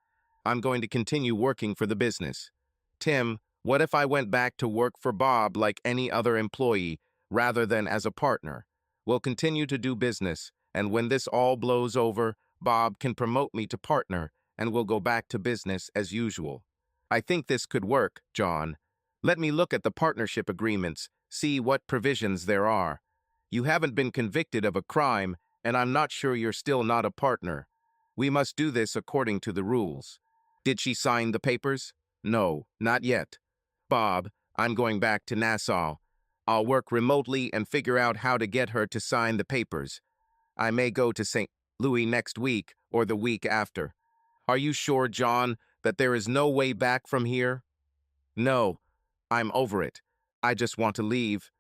I'm going to continue working for the business. Tim, what if I went back to work for Bob like any other employee, rather than as a partner? We'll continue to do business, and when this all blows over, Bob can promote me to partner, and we'll go back to business as usual. I think this could work, John. Let me look at the partnership agreements, see what provisions there are. You haven't been convicted of a crime, and I'm not sure you're still not a partner. We must do this according to the rules. Did she sign the papers? No, not yet. Bob, I'm going back to Nassau. I'll work remotely and figure out how to get her to sign the papers. I may go to St. Louis next week or the week after. Are you sure, John, that there is no way back from here? No, I'm over it. I just want to leave.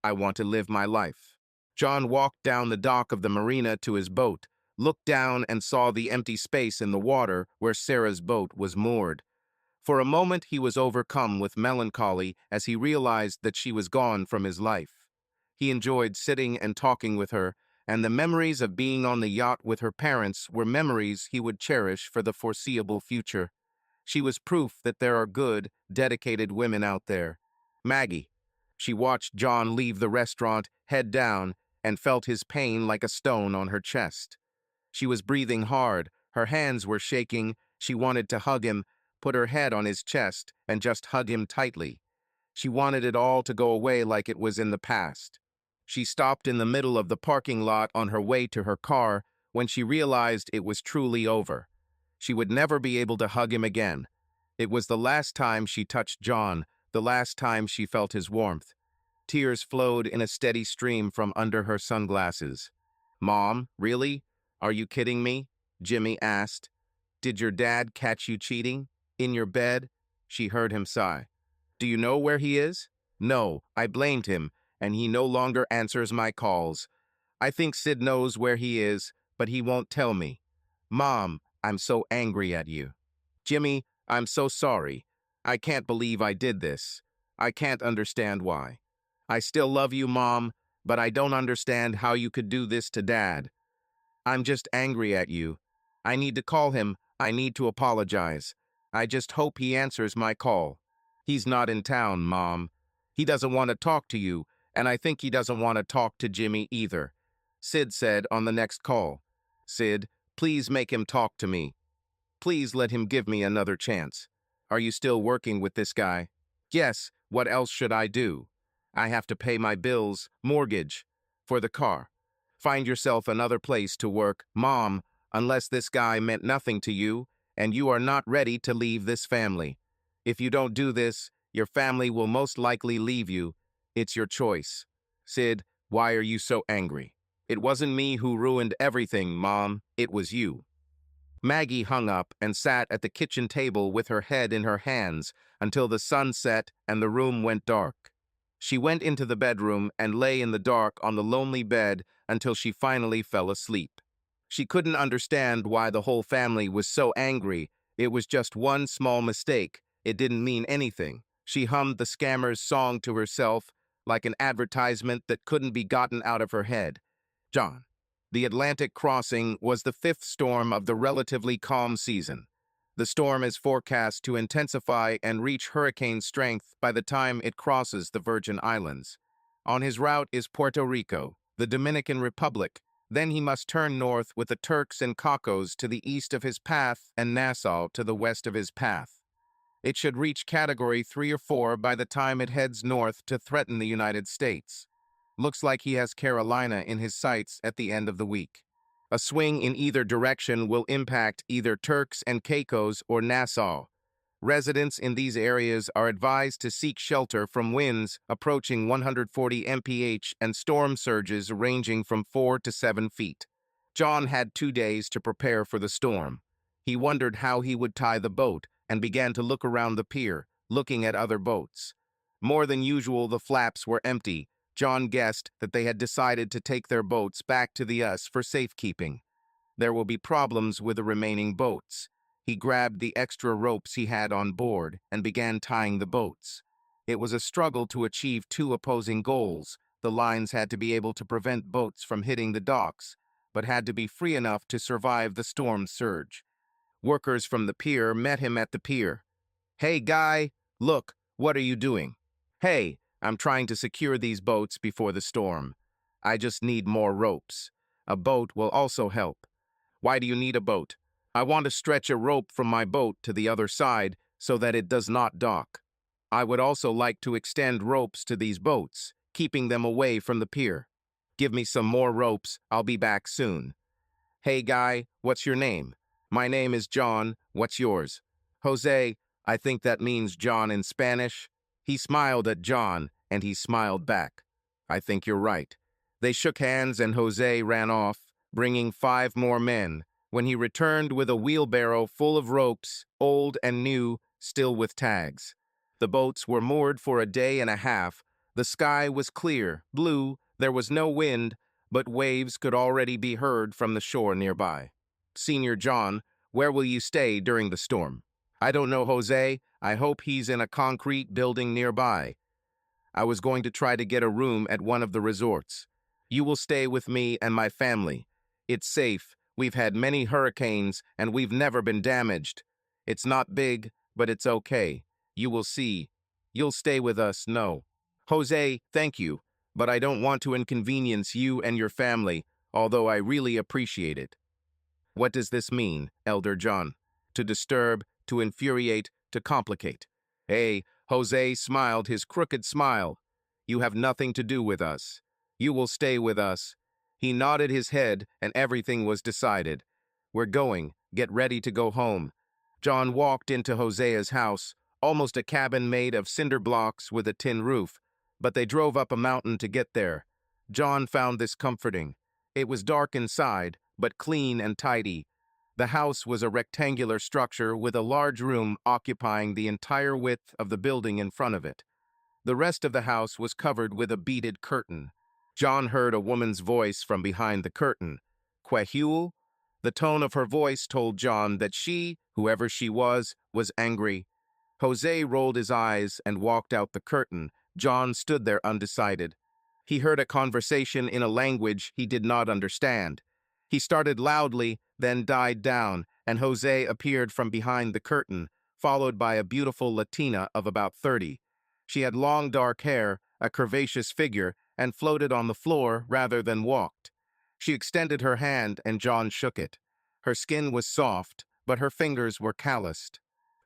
I want to live my life. John walked down the dock of the marina to his boat, looked down and saw the empty space in the water where Sarah's boat was moored. For a moment he was overcome with melancholy as he realized that she was gone from his life. He enjoyed sitting and talking with her, and the memories of being on the yacht with her parents were memories he would cherish for the foreseeable future. She was proof that there are good, dedicated women out there. Maggie. She watched John leave the restaurant, head down, and felt his pain like a stone on her chest. She was breathing hard, her hands were shaking, she wanted to hug him, put her head on his chest, and just hug him tightly. She wanted it all to go away like it was in the past. She stopped in the middle of the parking lot on her way to her car when she realized it was truly over. She would never be able to hug him again. It was the last time she touched John, the last time she felt his warmth. Tears flowed in a steady stream from under her sunglasses. Mom, really? Are you kidding me? Jimmy asked. Did your dad catch you cheating? In your bed? She heard him sigh. Do you know where he is? No, I blamed him, and he no longer answers my calls. I think Sid knows where he is, but he won't tell me. Mom, I'm so angry at you. Jimmy, I'm so sorry. I can't believe I did this. I can't understand why. I still love you, Mom, but I don't understand how you could do this to Dad. I'm just angry at you. I need to call him. I need to apologize. I just hope he answers my call. He's not in town, Mom. He doesn't want to talk to you, and I think he doesn't want to talk to Jimmy either. Sid said on the next call. Sid, please make him talk to me. Please let him give me another chance. Are you still working with this guy? Yes, what else should I do? I have to pay my bills, mortgage, for the car. Find yourself another place to work, Mom, unless this guy meant nothing to you and you are not ready to leave this family. If you don't do this, your family will most likely leave you. It's your choice. Sid, why are you so angry? It wasn't me who ruined everything, Mom. It was you. Maggie hung up and sat at the kitchen table with her head in her hands until the sun set and the room went dark. She went into the bedroom and lay in the dark on the lonely bed until she finally fell asleep. She couldn't understand why the whole family was so angry. It was just one small mistake. It didn't mean anything. She hummed the scammer's song to herself like an advertisement that couldn't be gotten out of her head. John. The Atlantic crossing was the fifth storm of the relatively calm season. The storm is forecast to intensify and reach hurricane strength by the time it crosses the Virgin Islands. On his route is Puerto Rico, the Dominican Republic. Then he must turn north with the Turks and Caicos to the east of his path and Nassau to the west of his path. It should reach Category 3 or 4 by the time it heads north to threaten the United States. Looks like he has Carolina in his sights at the end of the week. A swing in either direction will impact either Turks and Caicos or Nassau. Residents in these areas are advised to seek shelter from winds approaching 140 mph and storm surges ranging from 4 to 7 feet. John had 2 days to prepare for the storm. He wondered how he would tie the boat and began to look around the pier, looking at other boats. More than usual, the flaps were empty. John guessed that they had decided to take their boats back to the US for safekeeping. There will be problems with the remaining boats. He grabbed the extra ropes he had on board and began tying the boats. It was a struggle to achieve two opposing goals. The lines had to be able to prevent boats from hitting the docks, but had to be free enough to survive the storm's surge. Workers from the pier met him at the pier. "Hey, guy, look, what are you doing?" "Hey, I'm trying to secure these boats before the storm. I just need more ropes. A boat will also help." "Why do you need a boat?" "I want to stretch a rope from my boat to the other side so that it does not dock. I would also like to extend ropes to these boats, keeping them away from the pier." "Give me some more ropes. I'll be back soon." "Hey, guy, what's your name?" "My name is John. What's yours?" "Jose. I think that means John in Spanish." He smiled at John, and he smiled back. "I think you're right." They shook hands, and Jose ran off, bringing 5 more men. When he returned with a wheelbarrow full of ropes, old and new, still with tags. The boats were moored for a day and a half. The sky was clear, blue, there was no wind, but waves could already be heard from the shore nearby. "Senior John, where will you stay during the storm?" "I don't know, Jose. I hope he's in a concrete building nearby. I was going to try to get a room at one of the resorts. You will stay with me and my family. It's safe. We've had many hurricanes and we've never been damaged. It's not big, but it's okay. You will see. You'll stay with us, no." "Jose, thank you, but I don't want to inconvenience you and your family, although I really appreciate it." "What does this mean, Elder John?" "To disturb, to infuriate, to complicate." "Hey," Jose smiled his crooked smile. "You have nothing to do with us. You will stay with us." He nodded his head, and everything was decided. "We're going. Get ready to go home." John walked into Hosea's house, almost a cabin made of cinder blocks with a tin roof, but they drove up a mountain to get there. John found this comforting. It was dark inside, but clean and tidy. The house was a rectangular structure with a large room occupying the entire width of the building in front of it. The rest of the house was covered with a beaded curtain. John heard a woman's voice from behind the curtain. "Quehul?" The tone of her voice told John that she, whoever she was angry. Jose rolled his eyes and walked out the curtain. John stood there undecided. He heard a conversation in a language he did not understand. He started loudly, then died down, and Jose appeared from behind the curtain, followed by a beautiful Latina of about 30. She had long dark hair, a curvaceous figure, and floated on the floor rather than walked. She extended her hand and John shook it. Her skin was soft, but her fingers were calloused.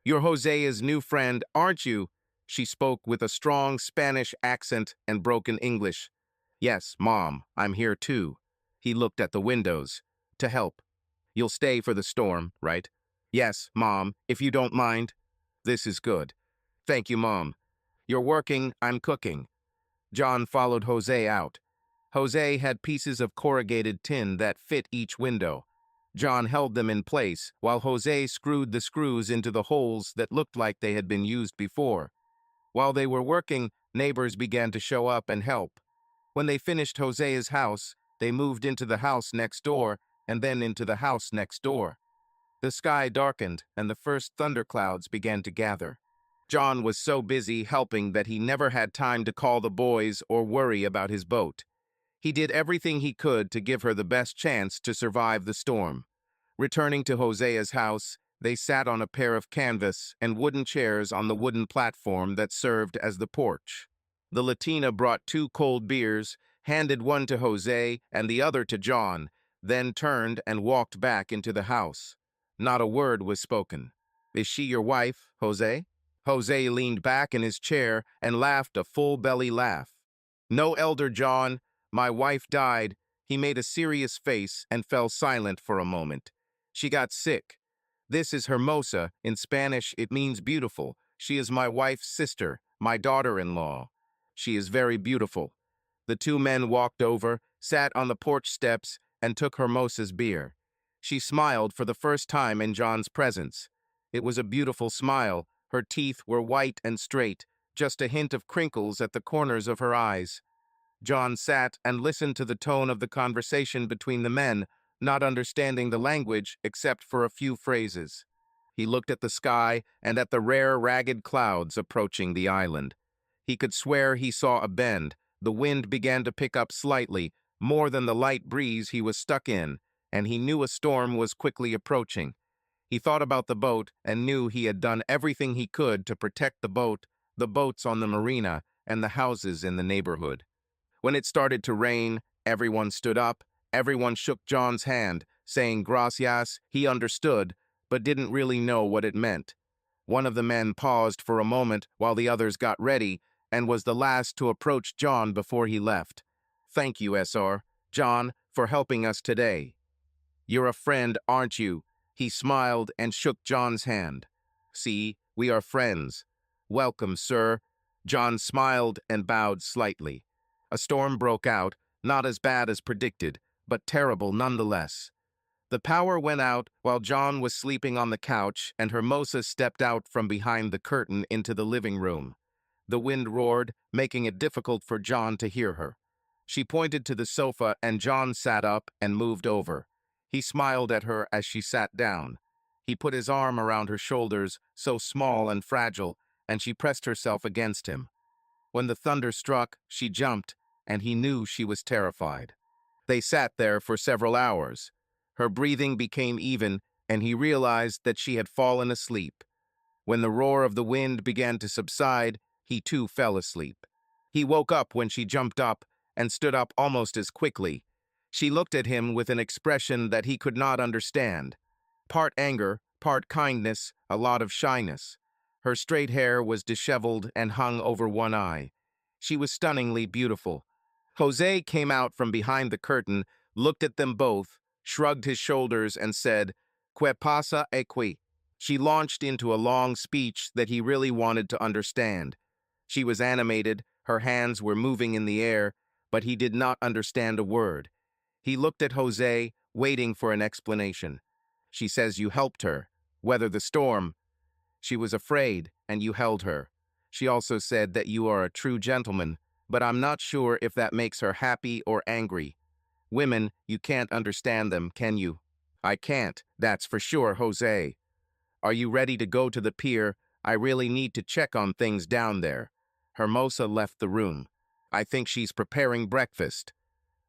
"You're Jose's new friend, aren't you?" She spoke with a strong Spanish accent and broken English. "Yes, Mom, I'm here too." He looked at the windows. "To help. You'll stay for the storm, right?" "Yes, Mom, if you don't mind." "This is good." "Thank you, Mom." "You're working, I'm cooking." John followed Jose out. Jose had pieces of corrugated tin that fit each window. John held them in place, while Jose screwed the screws into the holes that looked like they had been used before. While they were working, neighbors began to show up and help. When they finished Jose's house, they moved into the house next door, and then into the house next door. The sky darkened, and the first thunderclouds began to gather. John was so busy helping that he never had time to call the boys or worry about his boat. He did everything he could to give her the best chance to survive the storm. Returning to Jose's house, they sat on a pair of canvas and wooden chairs on the wooden platform that served as the porch. The Latina brought 2 cold beers, handed one to Jose and the other to John, then turned and walked back into the house. Not a word was spoken. "Is she your wife, Jose?" Jose leaned back in his chair and laughed a full belly laugh. "No, Elder John. My wife died." He made a serious face and fell silent for a moment. "She got sick. This is Hermosa. In Spanish, it means beautiful. She is my wife's sister, my daughter-in-law. She is very beautiful." The 2 men walked over, sat on the porch steps, and took Hermosa's beer. She smiled for the first time in John's presence. It was a beautiful smile. Her teeth were white and straight, just a hint of crinkles at the corners of her eyes. John sat and listened to the tone of the conversation between the men, not understanding the language except for a few phrases. He looked at the sky and at the rare, ragged clouds approaching the island. He could swear he saw a bend. The wind began to pick up slightly, more than the light breeze he was stuck in, and he knew a storm was quickly approaching. He thought about the boat and knew he had done everything he could to protect the boat, the boats on the marina, and the houses in the neighborhood. When it started to rain, everyone stood up. Everyone shook John's hand, saying gracias. He understood, but didn't really know what it meant. One of the men paused for a moment while the others got ready and was the last to approach John before he left. "Thank you, SR. John, for helping us today. You're a friend, aren't you?" He smiled and shook John's hand. "See, we are friends." "Welcome, sir." John smiled and bowed slightly. A storm broke out, not as bad as predicted, but terrible nonetheless. The power went out while John was sleeping on the couch, and Hermosa stepped out from behind the curtain into the living room. The wind roared, making it difficult for John to hear her. She pointed to the sofa, and John sat up and moved over. He smiled at her as she sat down. He put his arm around her shoulders, so small and fragile, and she pressed herself against him. When the thunder struck, she jumped, and he knew she was terrified. They sat there for several hours. Her breathing became even, and he realized that she had fallen asleep. When the roar of the wind began to subside, he too fell asleep. He woke up when she jumped up and stood up almost as quickly. She looked at him with an expression that he could not understand. Part anger, part kindness, a lot of shyness. Her straight hair was disheveled and hung over one eye. She was stunningly beautiful. Jose came out from behind the curtain, looked at them both, shrugged his shoulders, and said, "Que pasa aquí?" She launched into a long speech that he really wanted to understand. She was animated, her hands were moving in the air, but he did not understand a word. He looked at Jose, waiting for an explanation. "She says you helped her weather the storm. She was afraid, and you held her. She also said that you are a true gentleman, but I'm not sure if that makes her happy or angry. Women, you can't understand them, can you?" "I can't, that's for sure, Jose." "Are you ready to go to the pier? I really need to check on things down there. Hermosa left the room. I think she's preparing breakfast.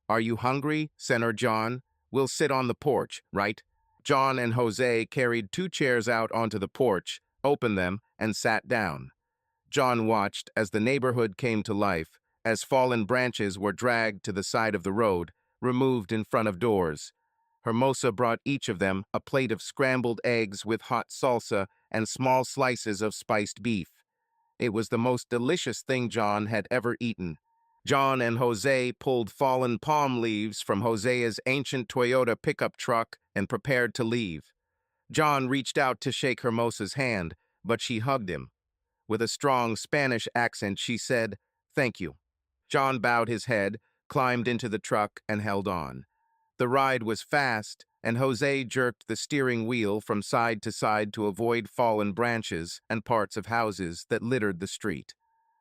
Are you hungry, Senator John? We'll sit on the porch, right? John and Jose carried 2 chairs out onto the porch, opened them, and sat down. John watched as the neighborhood came to life, as fallen branches were dragged to the side of the road, removed in front of doors. Hermosa brought each of them a plate of scrambled eggs with hot salsa and small slices of spiced beef. It was the most delicious thing John had ever eaten. John and Jose pulled fallen palm leaves from Jose's ancient Toyota pickup truck and prepared to leave. John reached out to shake Hermosa's hand, but she hugged him. With a strong Spanish accent, she said, "Thank you." John bowed his head, climbed into the truck, and held on. The ride was fast, and Jose jerked the steering wheel from side to side to avoid fallen branches and parts of houses that littered the street.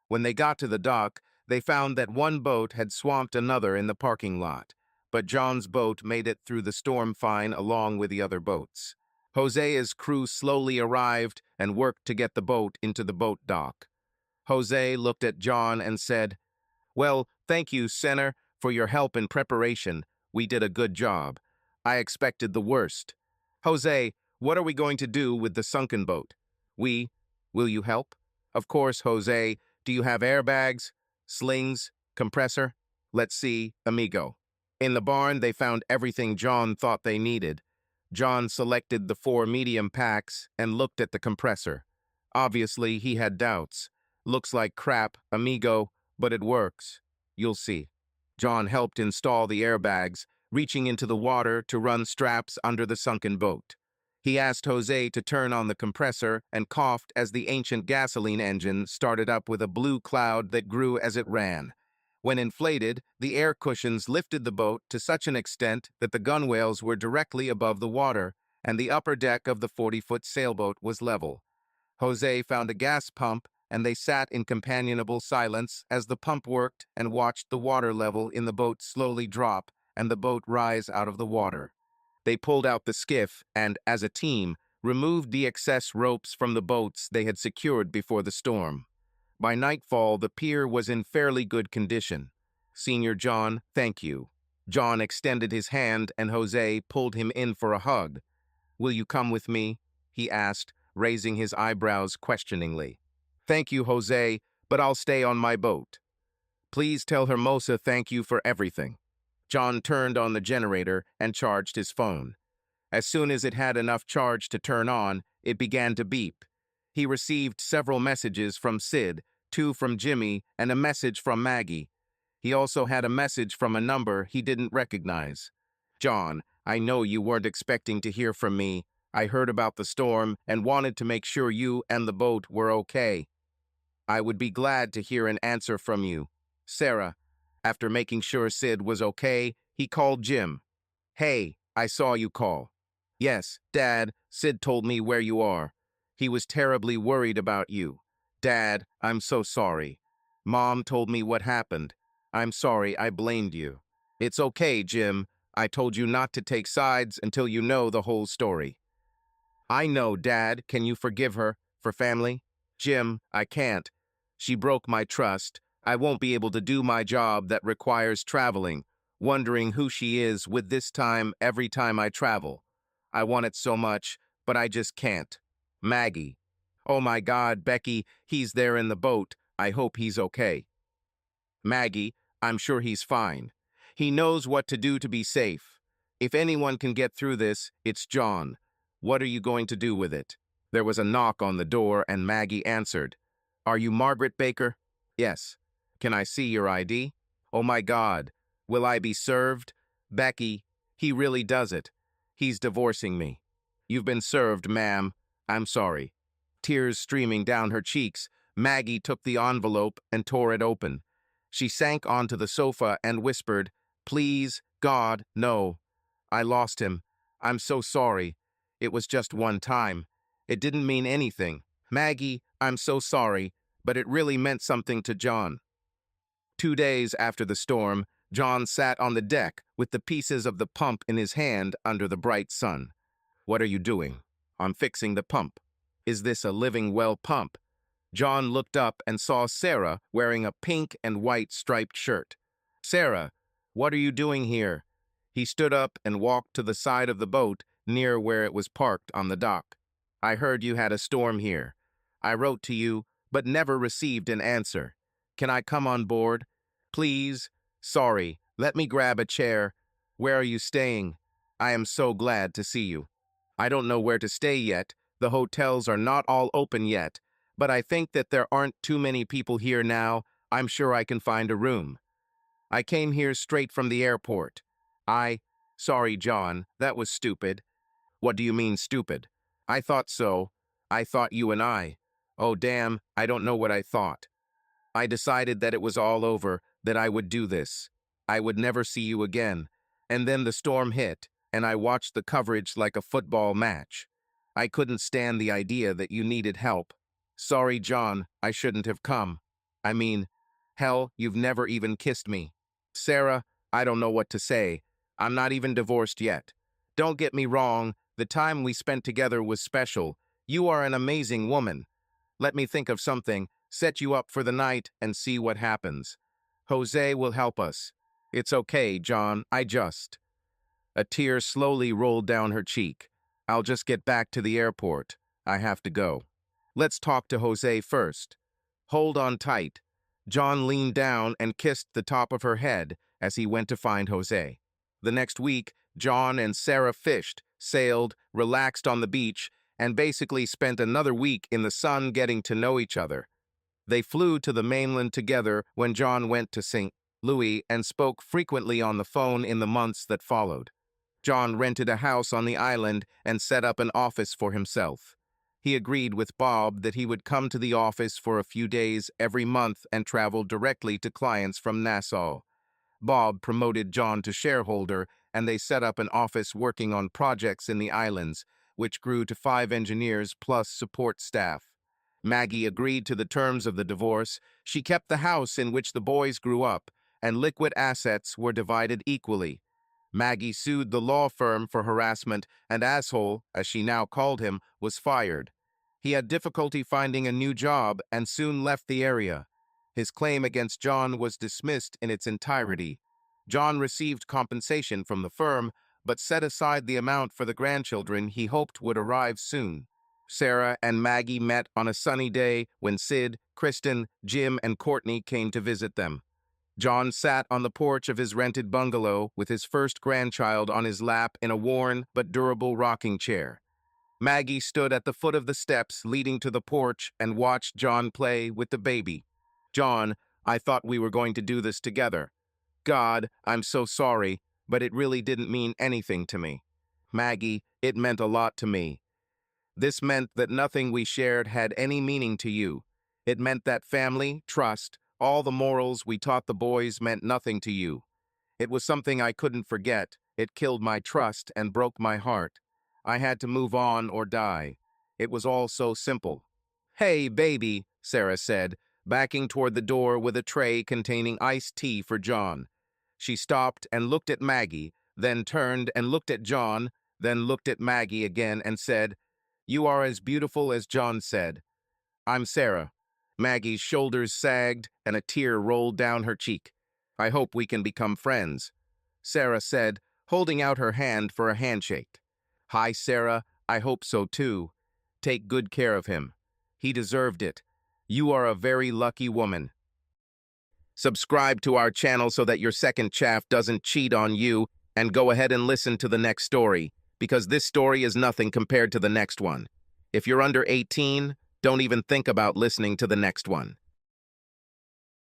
When they got to the dock, they found that one boat had swamped another in the parking lot, but John's boat made it through the storm fine along with the other boats. Jose's crew slowly arrived and worked to get the boat into the boat dock. Jose looked at John and said, "Well, thank you, Senator, for your help in preparation. We did a good job. I expected the worst. Jose, what are we going to do with the sunken boat? Will you help? Of course, Jose. Do you have airbags, slings, compressor? Let's see, amigo." In the barn, they found everything John thought they needed. John selected the 4 medium packs and looked at the compressor. Obviously, he had doubts. "Looks like crap, amigo, but it works. You'll see." John helped install the airbags, reaching into the water to run straps under the sunken boat. He asked Jose to turn on the compressor and coughed as the ancient gasoline engine started up with a blue cloud that grew as it ran. When inflated, the air cushions lifted the boat to such an extent that the gunwales were directly above the water, and the upper deck of the 40-foot sailboat was level. Jose found a gas pump, and they sat in companionable silence as the pump worked and watched the water level in the boat slowly drop and the boat rise out of the water. They pulled out the skiff and, as a team, removed the excess ropes from the boats they had secured before the storm. By nightfall, the pier was in fairly good condition. "Senior John, thank you." John extended his hand and Jose pulled him in for a hug. "Will you come with me?" he asked, raising his eyebrows questioningly. "Thank you, Jose, but I'll stay on my boat." "Please tell Hermosa thank you for everything." John turned on the generator and charged his phone. As soon as it had enough charge to turn on, it began to beep. He received several messages from Sid, 2 from Jimmy, and a message from Maggie. He also had a message from a number he didn't recognize. "John, I know you weren't expecting to hear from me. I heard about the storm and wanted to make sure you and the boat were okay. I would be glad to hear an answer from you. Sarah." After making sure Sid was okay, he called Jim. "Hey, I saw you call." "Yes, Dad, Sid told me where you are. He was terribly worried about you. Dad, I'm so sorry. Mom told me what happened. I'm sorry I blamed you." "It's okay, Jim. I told you not to take sides until you know the whole story." "I know, Dad. Can you forgive her for family?" "Jim, I can't. She broke my trust. I won't be able to do my job that requires traveling, wondering who she is with this time every time I travel. I want it so much, but I just can't." "Maggie." "Oh my God, Becky, he's there in the boat. I hope he's okay." "Maggie, I'm sure he's fine. He knows what to do to be safe. If anyone can get through this, it's John. What are you going to do with it?" There was a knock on the door and Maggie answered. "Are you Margaret Baker?" "Yes." "Can I see your ID?" "Oh my God. Will I be served?" "Becky, he really does it. He's divorcing me." "You've been served, ma'am. I'm sorry." Tears streaming down her cheeks, Maggie took the envelope and tore it open. She sank onto the sofa and whispered, "Please, God, no. I lost him. I'm so sorry. It was just one time. It didn't mean anything. Maggie, I'm so sorry, but it really meant something to John." 2 days after the storm, John sat on the deck with the pieces of the pump in his hand under the bright sun. "What are you doing?" "I'm fixing the pump." Is this a living well pump? John looked up and saw Sarah wearing a pink and white striped shirt. Sarah, what are you doing here? He stood up and walked to the side of the boat near where it was parked on the dock. I heard you had a storm here. I wrote to you, but never received an answer. Can I come on board? Please? Sorry, let me grab a chair. Where are you staying? I am so glad to see you. I don't know where to stay yet. The hotels are not all open yet, but I think that there aren't too many people here now. I'm sure I can find a room. I came here straight from the airport. Sorry, John, that was stupid. What do you mean, stupid? I thought so. I thought you and I. Oh, damn, I don't know what I thought. I decided that it was all over, that I would do this. I would never see you again. And then the storm hit, and I watched the coverage like a football match. I couldn't stand the idea that you needed help. Sorry, John, I shouldn't have come. I mean, hell, you've never even kissed me. Sarah, I don't know what to say. I'm not even divorced yet. Don't get me wrong, the time we spent together was special. You are an amazing woman. Let me think of something, set you up for the night, and see what happens. Jose will help us. It's okay, John, A tear slowly rolled down her cheek. I'll just get back to the airport. I have to go. Let's talk to Jose first. Hold on tight. John leaned down and kissed the top of her head as he went to find Jose. The next week, John and Sarah fished, sailed, relaxed on the beach, and basically spent another week in the sun getting to know each other. They flew to the mainland together when John went to St. Louis and spoke frequently on the phone in the months that followed. John rented a house on the island and set up an office for himself. He agreed with Bob that he would come to the office for a few days every month and travel directly to clients from Nassau. Bob promoted John to shareholder, and they set up an office working on projects in the islands, which grew to 5 engineers plus support staff. Maggie agreed to the terms of the divorce. She kept the house in which the boys grew up, and liquid assets were divided equally. Maggie sued the law firm for harassment, and Asshole, as she now called him, was fired. He had difficulty finding a new job and soon left the area. His claim against John was dismissed in its entirety. John received compensation from the firm, but set aside the amount for the grandchildren he hoped would arrive soon. Sarah and Maggie met on a sunny day when Sid, Kristen, Jim, and Courtney came to visit them. John sat on the porch of his rented bungalow with his first grandchild on his lap in a worn but durable rocking chair. Maggie stood at the foot of the steps leading to the porch and watched John play with the baby. John, I thought we were going to do this together. God, I'm so sorry, but it really didn't mean anything to me. Maggie, it meant a lot to me. This meant that nothing we shared had any meaning to you. It meant that family, trust, all the morals we taught the boys meant nothing to you. It was something I couldn't forget. It killed my trust and broke my heart. I had to move on or die. It was all so simple. Hey, baby, Sarah said, backing toward the door with a tray containing iced tea for John. She stopped and looked at Maggie, then turned and looked at John, then looked at Maggie again and said, "You are as beautiful as John said." I'm Sarah. Maggie's shoulders sagged and a tear rolled down her cheek. I hope we can become friends, Sarah said, holding out her hand for a handshake. Hi, Sarah. I hope so too. Take good care of him. He deserved it. You are a very lucky woman. Subscribe to our channel so that your second chaff doesn't cheat on you, and go ahead and listen to the next story, because this story is nothing compared to the next one. If you're under 18, don't even think about listening to the next one.